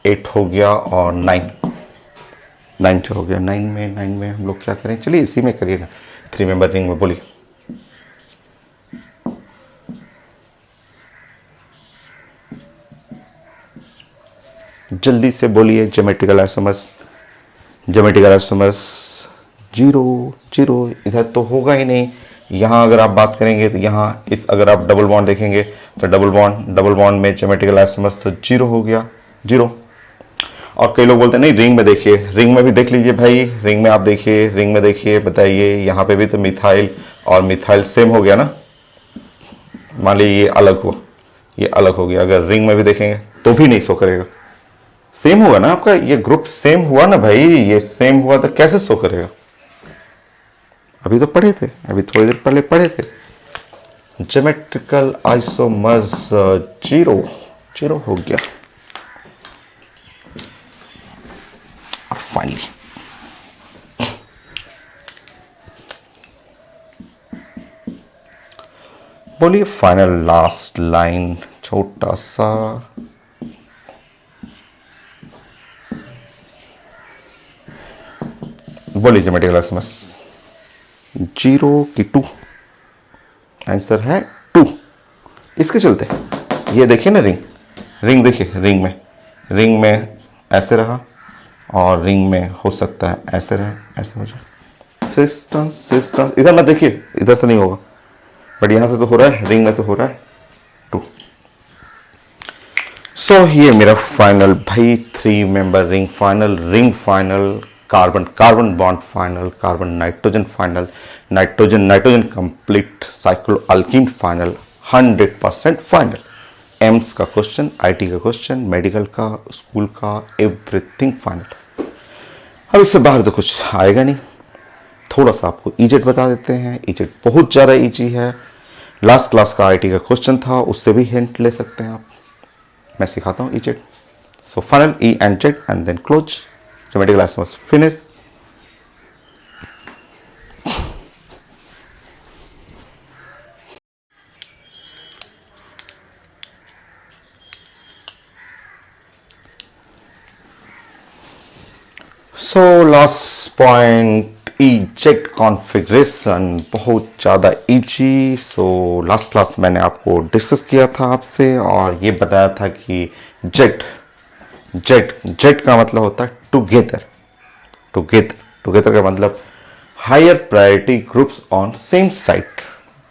8 हो गया और 9 हो गया, 9 में हम लोग क्या करें, चलिए इसी में करिए ना, 3 मेंबर रिंग में। बोलिए जल्दी से बोलिए, ज्योमेट्रिकल आइसोमर्स, ज्योमेट्रिकल आइसोमर्स 0 0, इधर तो होगा ही नहीं। यहाँ अगर आप बात करेंगे तो यहाँ इस, अगर आप डबल बॉन्ड देखेंगे तो डबल बॉन्ड में ज्योमेट्रिकल आइसोमर्स तो 0 हो गया, 0। और कई लोग बोलते हैं नहीं रिंग में देखिए, रिंग में भी देख लीजिए भाई, रिंग में आप देखिए, रिंग में देखिए, बताइए यहाँ पे भी तो मिथाइल और मिथाइल सेम हो गया ना। मान लीजिए ये अलग हुआ, ये अलग हो गया, अगर रिंग में भी देखेंगे तो भी नहीं शो करेगा, सेम हुआ ना आपका, ये ग्रुप सेम हुआ ना भाई, ये सेम हुआ तो कैसे शो करेगा। अभी तो पढ़े थे, अभी थोड़ी देर पहले पढ़े थे, ज्योमेट्रिकल आइसोमर्स 0 0 हो गया। फाइनली बोलिए फाइनल लास्ट लाइन, छोटा सा बोलिए, ज्योमेट्रिकल आइसोमर्स 0 की 2, आंसर है 2। इसके चलते ये देखिए ना, रिंग देखिए, रिंग में ऐसे रहा और रिंग में हो सकता है ऐसे रहे, ऐसे हो जाए। सिस्टम इधर मत देखिए, इधर से नहीं होगा, बट यहां से तो हो रहा है, रिंग में तो हो रहा है 2। सो ये मेरा फाइनल भाई 3 member ring final, carbon bond final, carbon nitrogen final, nitrogen complete, cyclo alkyne final, 100% final. AIIMS का क्वेश्चन, आईटी का क्वेश्चन, मेडिकल का, स्कूल का, एवरीथिंग फाइनल। अब इससे बाहर तो कुछ आएगा नहीं। थोड़ा सा आपको इजेट बता देते हैं, इजेट बहुत ज़्यादा इजी है, लास्ट क्लास का आईटी का क्वेश्चन था, उससे भी हिंट ले सकते हैं आप। मैं सिखाता हूँ E Z. So final E and Z and then close. Geometrical isomers finish. So last point E Z configuration बहुत ज़्यादा इजी. सो लास्ट क्लास मैंने आपको डिस्कस किया था आपसे और ये बताया था कि जेड जेड जेड का मतलब होता है टुगेदर. टुगेदर टुगेदर का मतलब higher priority groups on same site.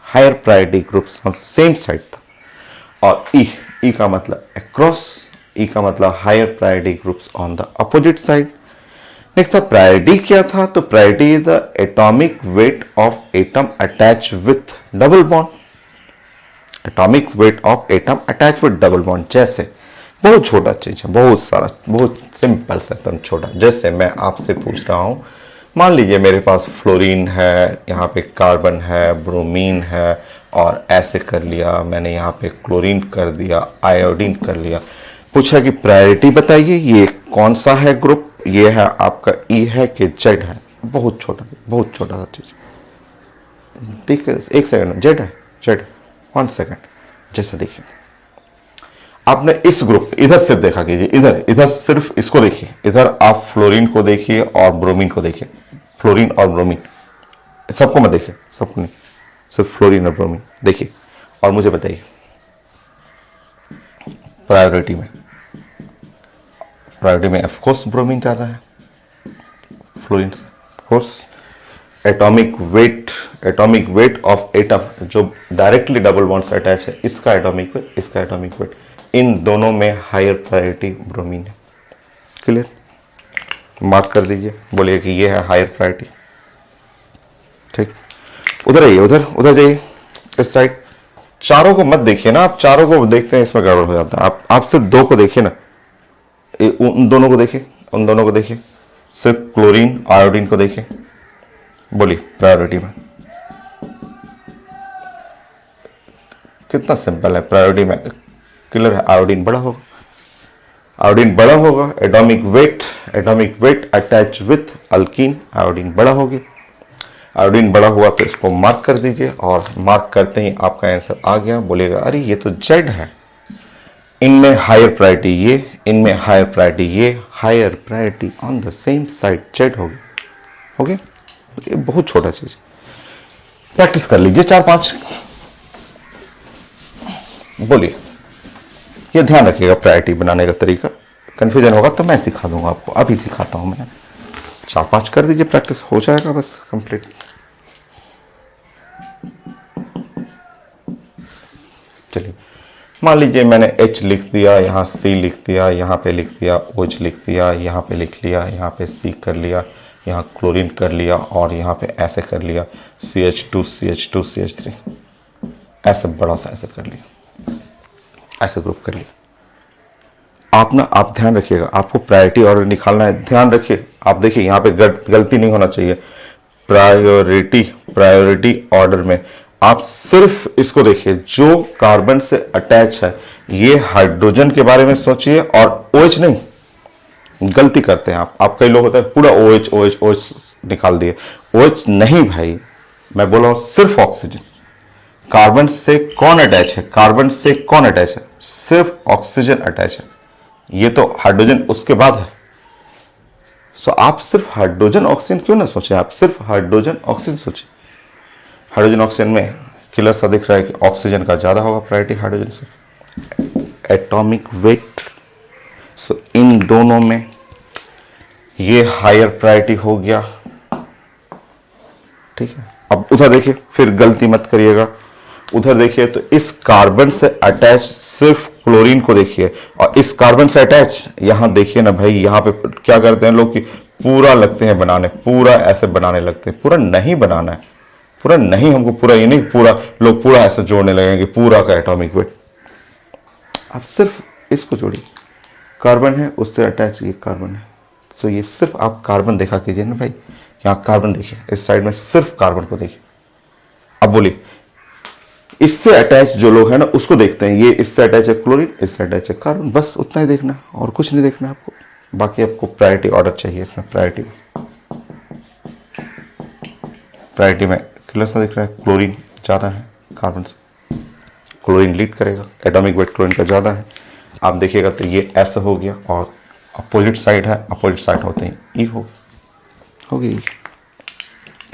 Higher priority groups on same site. और ई का मतलब अक्रॉस. ई का मतलब higher priority groups on the opposite side. Next था प्रायोरिटी. क्या था? तो priority is the atomic weight of atom attach with double bond. Atomic weight of atom attach with double bond. जैसे बहुत छोटा चीज है, बहुत सारा, बहुत सिंपल सा, एकदम छोटा. जैसे मैं आपसे पूछ रहा हूं, मान लीजिए मेरे पास फ्लोरीन है, यहाँ पे कार्बन है, ब्रोमीन है, और ऐसे कर लिया मैंने, यहाँ पे क्लोरीन कर दिया, आयोडीन कर लिया. पूछा कि प्रायोरिटी बताइए ये कौन सा है ग्रुप. ये है आपका ई है कि जेड है. बहुत छोटा सा चीज. देखिए एक सेकंड, जेड है, जेड. 1 सेकंड. जैसा देखिए आपने इस ग्रुप इधर सिर्फ देखा कीजिए, इधर सिर्फ इसको देखिए. इधर आप फ्लोरीन को देखिए और ब्रोमीन को देखिए. फ्लोरीन और ब्रोमीन, सबको मत देखिए, सबको नहीं, सिर्फ फ्लोरीन और ब्रोमीन देखिए और मुझे बताइए प्रायोरिटी में ऑफ कोर्स ब्रोमीन ज्यादा है फ्लोरीन से. Of course atomic weight of atom जो डायरेक्टली डबल बॉन्ड से अटैच है, इसका एटॉमिक वेट, इन दोनों में हायर प्रायोरिटी ब्रोमीन है. क्लियर? मार्क कर दीजिए, बोलिए कि ये है हायर प्रायोरिटी. ठीक. उधर आइए, उधर जाइए, इस साइड. चारों को मत देखिए ना, आप चारों को देखते हैं इसमें गड़बड़ हो जाता है. आप सिर्फ दो को देखिए ना, उन दोनों को देखिए, सिर्फ क्लोरीन आयोडीन को देखिए. बोलिए प्रायोरिटी में कितना सिंपल है. प्रायोरिटी में क्लियर है, आयोडीन बड़ा होगा. Atomic weight attach with alkyne, iodine बड़ा होगी. आयोडीन बड़ा हुआ तो इसको मार्क कर दीजिए और मार्क करते ही आपका आंसर आ गया. बोलिएगा अरे ये तो जेड है. इनमें हायर प्रायोरिटी ये, इनमें हायर प्रायोरिटी ये, higher priority on the same side Z होगी. ओके, ये बहुत छोटा चीज. प्रैक्टिस कर लीजिए 4-5. बोलिए, ये ध्यान रखिएगा प्रायोरिटी बनाने का तरीका. कंफ्यूजन होगा तो मैं सिखा दूंगा आपको, अभी सिखाता हूं मैं. 4-5 कर दीजिए, प्रैक्टिस हो जाएगा बस कंप्लीट. चलिए, मान लीजिए मैंने H लिख दिया, यहाँ C लिख दिया, यहाँ पे लिख दिया OH लिख दिया, यहाँ पे लिख लिया, यहाँ पे C कर लिया, यहाँ क्लोरीन कर लिया और यहाँ पे ऐसे कर लिया CH2 CH2 CH3. ऐसे बड़ा सा ऐसे कर लिया, ऐसे ग्रुप कर लिया. आप ध्यान रखिएगा, आपको प्रायोरिटी ऑर्डर निकालना है. ध्यान रखिए, आप देखिए यहाँ पे गलती नहीं होना चाहिए. प्रायोरिटी ऑर्डर में आप सिर्फ इसको देखिए, जो कार्बन से अटैच है. ये हाइड्रोजन के बारे में सोचिए और OH नहीं. गलती करते हैं आप कई लोग होते हैं पूरा OH निकाल दिए. OH नहीं भाई, मैं बोल रहा हूं सिर्फ ऑक्सीजन. कार्बन से कौन अटैच है? सिर्फ ऑक्सीजन अटैच है. ये तो हाइड्रोजन उसके बाद है. सो आप सिर्फ हाइड्रोजन ऑक्सीजन क्यों ना सोचे, आप सिर्फ हाइड्रोजन ऑक्सीजन सोचिए. हाइड्रोजन ऑक्सीजन में क्लियर सा दिख रहा है कि ऑक्सीजन का ज्यादा होगा प्रायोरिटी हाइड्रोजन से. एटॉमिक वेट, सो इन दोनों में ये हायर प्रायोरिटी हो गया. ठीक है. अब उधर देखिए, फिर गलती मत करिएगा. उधर देखिए तो इस कार्बन से अटैच सिर्फ क्लोरीन को देखिए और इस कार्बन से अटैच यहां देखिए ना भाई. यहां पे क्या करते हैं लोग कि पूरा लगते हैं बनाने, पूरा ऐसे बनाने लगते हैं. पूरा नहीं बनाना है, पूरा नहीं, हमको पूरा ये नहीं, पूरा लोग पूरा ऐसे जोड़ने लगेंगे पूरा का एटॉमिक वेट. आप सिर्फ इसको जोड़िए. कार्बन है, उससे अटैच ये कार्बन है. सो ये सिर्फ आप कार्बन देखा कीजिए ना भाई. यहाँ कार्बन देखिए, इस साइड में सिर्फ कार्बन को देखिए. अब बोलिए इससे अटैच जो लोग है ना उसको देखते हैं, ये इससे अटैच है क्लोरीन, इससे अटैच है कार्बन, बस उतना ही देखना है और कुछ नहीं देखना है आपको। बाकी आपको प्रायोरिटी ऑर्डर चाहिए इसमें। प्रायोरिटी में क्लियर सा दिख रहा है, क्लोरीन ज़्यादा है कार्बन से, क्लोरीन लीड करेगा, एटॉमिक वेट क्लोरीन का ज़्यादा है। आप देखिएगा तो ये ऐसा हो गया और अपोजिट साइड है, अपोजिट साइड होते हैं ई होगी।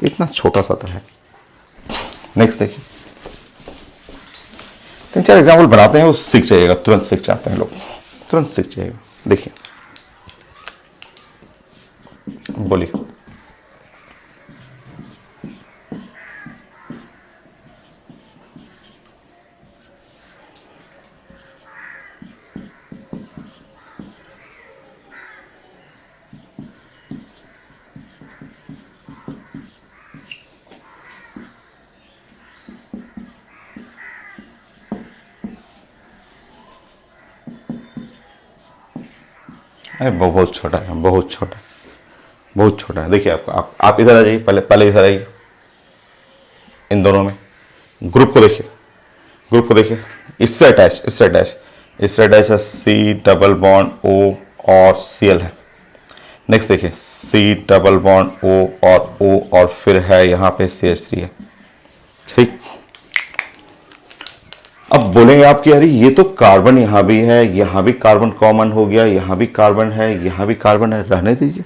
इतना छोटा सा तो है। नेक्स्ट देखिए, 3-4 एग्जाम्पल बनाते हैं, वो सीख जाइएगा, तुरंत सीख जाते हैं लोग, तुरंत सीख जाइएगा। देखिए बोलिए। अरे बहुत छोटा है, बहुत छोटा, बहुत छोटा है। देखिए आप इधर आ जाइए, पहले इधर आइए, इन दोनों में ग्रुप को देखिए, ग्रुप को देखिए, इससे अटैच है सी डबल बॉन्ड ओ और Cl है। नेक्स्ट देखिए सी डबल बॉन्ड ओ और फिर है यहाँ पे CH3 है, ठीक। अब बोलेंगे आप कि अरे ये तो कार्बन यहां भी है, यहां भी कार्बन कॉमन हो गया, यहां भी कार्बन है, यहां भी कार्बन है, रहने दीजिए,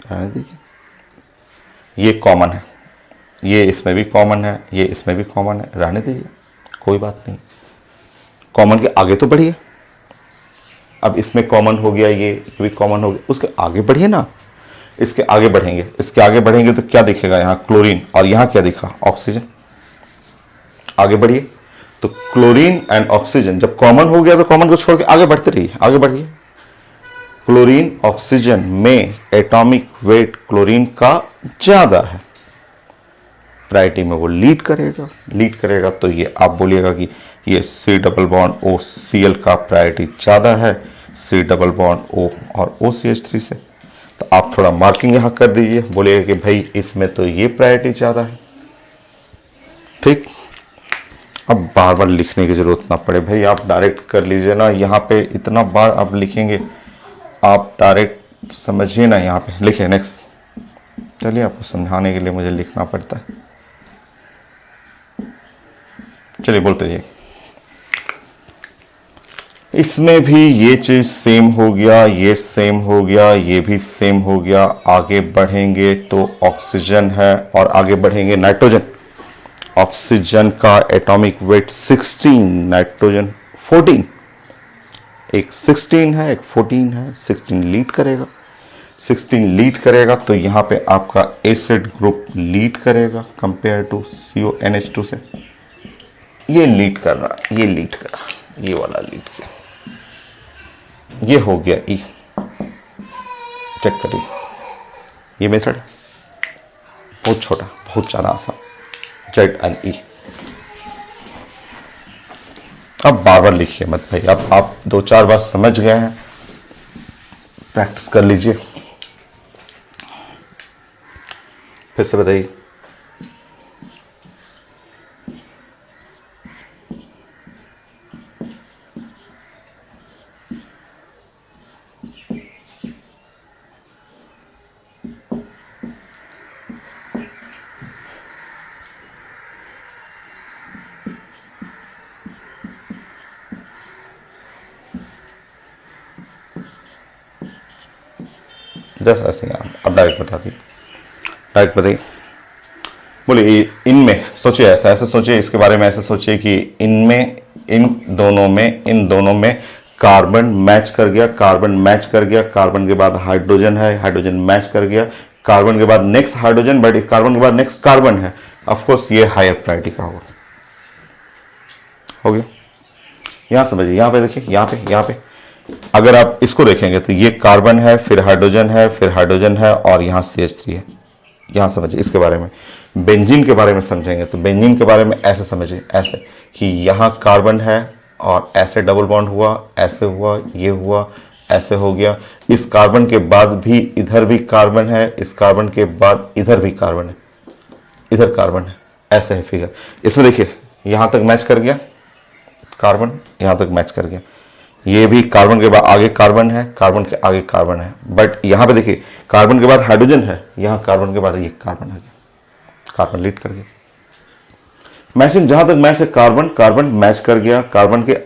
रहने दीजिए। ये कॉमन है, ये इसमें भी कॉमन है, ये इसमें भी कॉमन है, रहने दीजिए, कोई बात नहीं। कॉमन के आगे तो बढ़िए। अब इसमें कॉमन हो गया, ये भी कॉमन हो गया, उसके आगे बढ़िए ना, इसके आगे बढ़ेंगे तो क्या दिखेगा, यहाँ क्लोरीन, और यहाँ क्या दिखा, ऑक्सीजन। आगे बढ़िए तो क्लोरीन एंड ऑक्सीजन जब कॉमन हो गया तो कॉमन को छोड़ के आगे बढ़ते रहिए, आगे बढ़िए। क्लोरीन ऑक्सीजन में एटॉमिक वेट क्लोरीन का ज्यादा है, प्रायोरिटी में वो लीड करेगा। तो ये आप बोलिएगा कि ये C double bond O Cl का प्रायोरिटी ज्यादा है सी डबल बॉन्ड ओ और OCH3 से। तो आप थोड़ा मार्किंग यहां कर दीजिए, बोलिएगा कि भाई इसमें तो ये प्रायोरिटी ज्यादा है, ठीक। अब बार बार लिखने की जरूरत ना पड़े भाई, आप डायरेक्ट कर लीजिए ना, यहाँ पे इतना बार आप लिखेंगे, आप डायरेक्ट समझिए ना, यहाँ पे लिखिए। नेक्स्ट, चलिए आपको समझाने के लिए मुझे लिखना पड़ता है, चलिए बोलते रहिए। इसमें भी ये चीज सेम हो गया, ये सेम हो गया, ये भी सेम हो गया। आगे बढ़ेंगे तो ऑक्सीजन है और आगे बढ़ेंगे नाइट्रोजन। ऑक्सीजन का एटॉमिक वेट 16, नाइट्रोजन 14, एक 16 है एक 14 है, 16 लीड करेगा तो यहां पे आपका एसिड ग्रुप लीड करेगा कंपेयर टू CONH2 से। ये लीड कर रहा, ये वाला लीड किया, ये हो गया ई। चेक करिए, ये मेथड बहुत छोटा, बहुत ज्यादा आसान, ZnE। अब बार बार लिखिए मत भाई, अब आप 2-4 बार समझ गए हैं, प्रैक्टिस कर लीजिए। फिर से बताइए। जस्ट ऐसे अब डायरेक्ट बताइए, बोलिए इनमें सोचिए, ऐसे सोचिए, इसके बारे में ऐसे सोचिए कि इनमें, इन दोनों में कार्बन मैच कर गया, कार्बन के बाद हाइड्रोजन है, हाइड्रोजन मैच कर गया, कार्बन के बाद नेक्स्ट हाइड्रोजन, बट कार्बन के बाद नेक्स्ट कार्बन है। ऑफ कोर्स ये हायर प्रायोरिटी का होगा, हो गया। यहां समझिए, यहां पे देखिए, यहां पे अगर आप इसको देखेंगे तो ये कार्बन है, फिर हाइड्रोजन है और यहां CH3 है। यहां समझिए इसके बारे में। बेंजीन के बारे में समझेंगे तो बेंजीन के बारे में ऐसे समझिए, ऐसे कि यहां कार्बन है और ऐसे डबल बॉन्ड हुआ, ऐसे हुआ, ये हुआ, ऐसे हो गया। इस कार्बन के बाद भी इधर भी कार्बन है, इस कार्बन के बाद इधर भी कार्बन है, इधर कार्बन है, ऐसे है फिगर। इसमें देखिए यहां तक मैच कर गया कार्बन, यहां तक मैच कर गया। ये भी कार्बन के बाद आगे कार्बन है, कार्बन के आगे कार्बन है, बट यहां पे देखिए कार्बन के बाद हाइड्रोजन है, यहां कार्बन के बाद ये कार्बन आ गया, कार्बन लीड कर गया। मैचिंग जहां तक मैच है कार्बन, कार्बन मैच कर गया, कार्बन के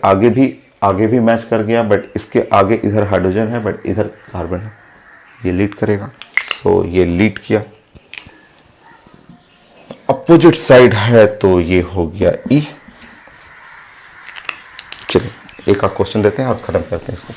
आगे भी मैच कर गया, बट इसके आगे इधर हाइड्रोजन है, बट इधर कार्बन है, ये लीड करेगा। सो ये लीड किया। अपोजिट साइड है तो ये हो गया ई। चलिए एक और क्वेश्चन देते हैं और खत्म करते हैं इसको।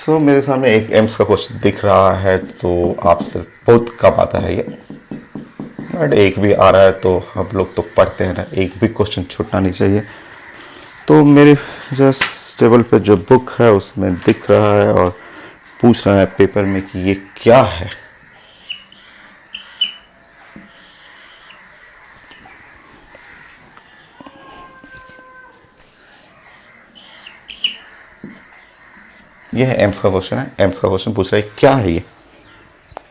5 मेरे सामने एक एम्स का क्वेश्चन दिख रहा है, तो आपसे बहुत कम आता है ये, बट एक भी आ रहा है तो हम लोग तो पढ़ते हैं ना, एक भी क्वेश्चन छूटना नहीं चाहिए। तो मेरे जस्ट टेबल पे जो बुक है उसमें दिख रहा है और पूछ रहा है पेपर में कि ये क्या है। ये है एम्स का क्वेश्चन है। एम्स का क्वेश्चन पूछ रहा है क्या है ये,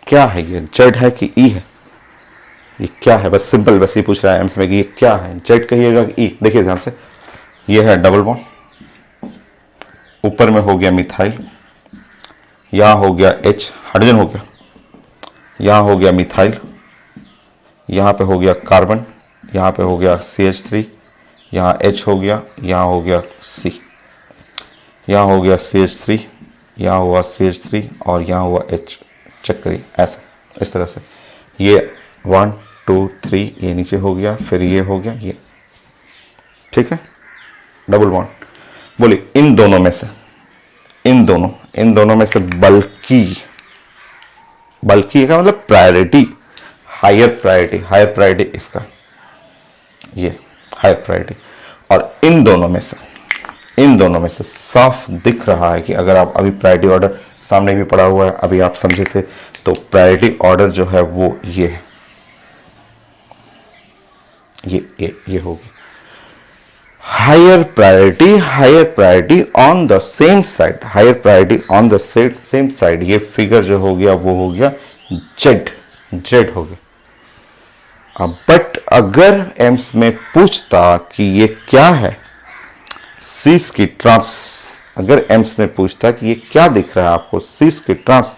क्या है ये, जेड है कि ई है, ये क्या है, बस सिंपल बस ये पूछ रहा है एम्स में कि ये क्या है, जेड कहिएगा कि ई। देखिए ध्यान से, ये है डबल बॉन्ड, ऊपर में हो गया मिथाइल, यहां हो गया H हाइड्रोजन हो गया, यहां हो गया मिथाइल, यहां पे हो गया कार्बन, यहां पे हो गया CH3, यहां H हो गया, यहां हो गया C, यहां हो गया CH3, यहां हुआ CH3 और यहां हुआ H। चेक करिए ऐसा, इस तरह से ये 1 2 3 ये नीचे हो गया, फिर ये हो गया ये, ठीक है, डबल बॉन्ड। बोलिए इन दोनों में से, इन दोनों में से बल्कि का मतलब प्रायोरिटी, हायर प्रायोरिटी इसका, ये हायर प्रायोरिटी। और इन दोनों में से साफ दिख रहा है कि अगर आप अभी प्रायोरिटी ऑर्डर सामने भी पड़ा हुआ है, अभी आप समझे थे, तो प्रायोरिटी ऑर्डर जो है वो ये है, ये होगी higher priority on the same side, higher priority on the same side. ये फिगर जो हो गया वो हो गया जेड हो गया। अब बट अगर एम्स में पूछता कि ये क्या है, सीस की ट्रांस, अगर एम्स में पूछता कि ये क्या दिख रहा है आपको, सीस की ट्रांस,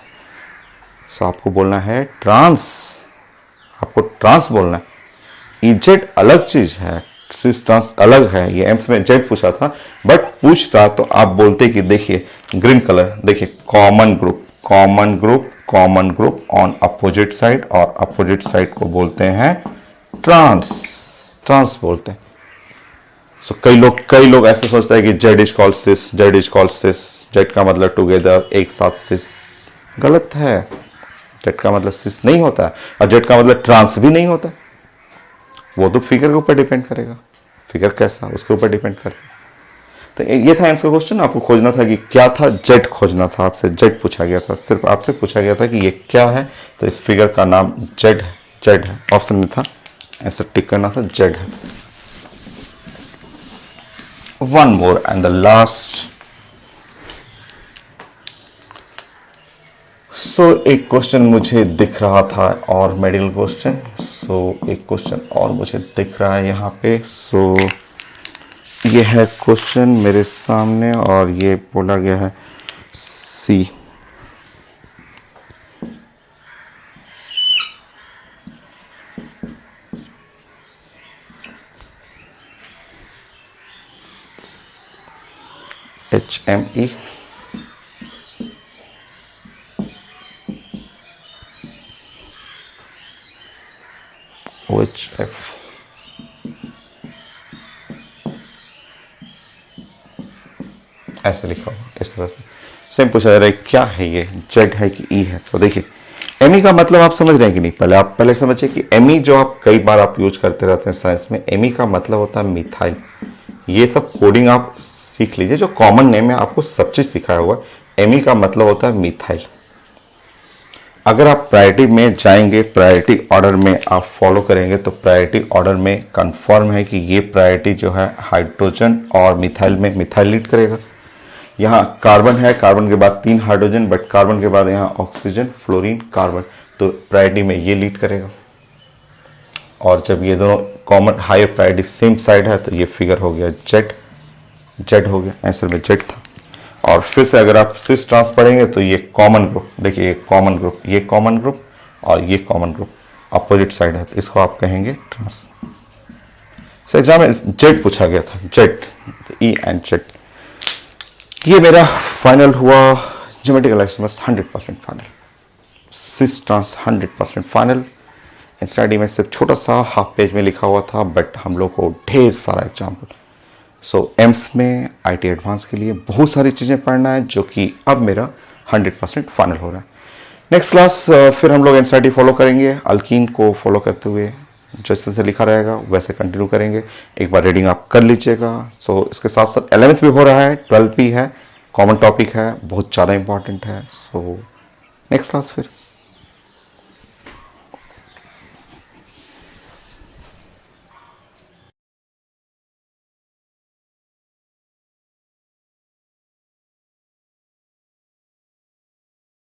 तो आपको बोलना है ट्रांस, आपको ट्रांस बोलना है। इजेड अलग चीज है, सीस ट्रांस अलग है। ये एम्स में जेड पूछा था, बट पूछता तो आप बोलते कि देखिए ग्रीन कलर, देखिए common group on opposite side, और अपोजिट साइड को बोलते हैं ट्रांस बोलते हैं। सो कई लोग ऐसे सोचते हैं कि Z is called cis, Z का मतलब टुगेदर, एक साथ सिस। गलत है, जेड का मतलब सिस नहीं होता है, और जेड का मतलब ट्रांस भी नहीं होता। वो तो फिगर के ऊपर डिपेंड करेगा, फिगर कैसा उसके ऊपर डिपेंड करेगा। तो ये था आंसर क्वेश्चन। आपको खोजना था कि क्या था, जेड खोजना था, आपसे जेड पूछा गया था, सिर्फ आपसे पूछा गया था कि ये क्या है, तो इस फिगर का नाम जेड है। ऑप्शन में था, ऐसा टिक करना था, जेड है। One more and the last. एक क्वेश्चन मुझे दिख रहा था और मेडिकल क्वेश्चन, एक क्वेश्चन और मुझे दिख रहा है यहाँ पे। ये है क्वेश्चन मेरे सामने और ये बोला गया है सी। HME OHF ऐसे लिखा होगा इस तरह से। सेम पूछा जा रहा है क्या है ये, जेड है कि ई है। तो देखिए एमी का मतलब आप समझ रहे हैं कि नहीं, पहले समझिए कि एमी जो आप कई बार आप यूज करते रहते हैं साइंस में, एमी का मतलब होता है मिथाइल। ये सब कोडिंग आप सीख लीजिए, जो कॉमन नेम है आपको सब चीज सिखाया हुआ है। एमी का मतलब होता है मिथाइल। अगर आप प्रायोरिटी में जाएंगे, प्रायोरिटी ऑर्डर में आप फॉलो करेंगे, तो प्रायोरिटी ऑर्डर में कंफर्म है कि ये प्रायोरिटी जो है हाइड्रोजन और मिथाइल में मिथाइल लीड करेगा। यहाँ कार्बन है, कार्बन के बाद 3 हाइड्रोजन, बट कार्बन के बाद यहाँ ऑक्सीजन, फ्लोरीन, कार्बन, तो प्रायोरिटी में ये लीड करेगा। और जब ये दोनों common higher priority same side है तो ये फिगर हो गया जेड, जेड हो गया, आंसर में जेड था। और फिर से अगर आप सिस ट्रांस पढ़ेंगे तो ये कॉमन ग्रुप, देखिए ये कॉमन ग्रुप, ये कॉमन ग्रुप और ये कॉमन ग्रुप अपोजिट साइड है, तो इसको आप कहेंगे ट्रांस। सो एग्जाम में जेड पूछा गया था, जेड, ई एंड जेड। ये मेरा फाइनल हुआ geometrical isomers 100% final, cis trans 100% final. NCERT में सिर्फ छोटा सा हाफ पेज में लिखा हुआ था, बट हम लोग को ढेर सारा एग्जाम्पल। सो एम्स में आईटी एडवांस के लिए बहुत सारी चीज़ें पढ़ना है, जो कि अब मेरा 100% फाइनल हो रहा है। नेक्स्ट क्लास फिर हम लोग एनसीईआरटी फॉलो करेंगे, अल्कीन को फॉलो करते हुए जैसे से लिखा रहेगा वैसे कंटिन्यू करेंगे। एक बार रीडिंग आप कर लीजिएगा। सो इसके साथ साथ 11th भी हो रहा है, 12th भी है, कॉमन टॉपिक है, बहुत ज़्यादा इंपॉर्टेंट है। सो नेक्स्ट क्लास फिर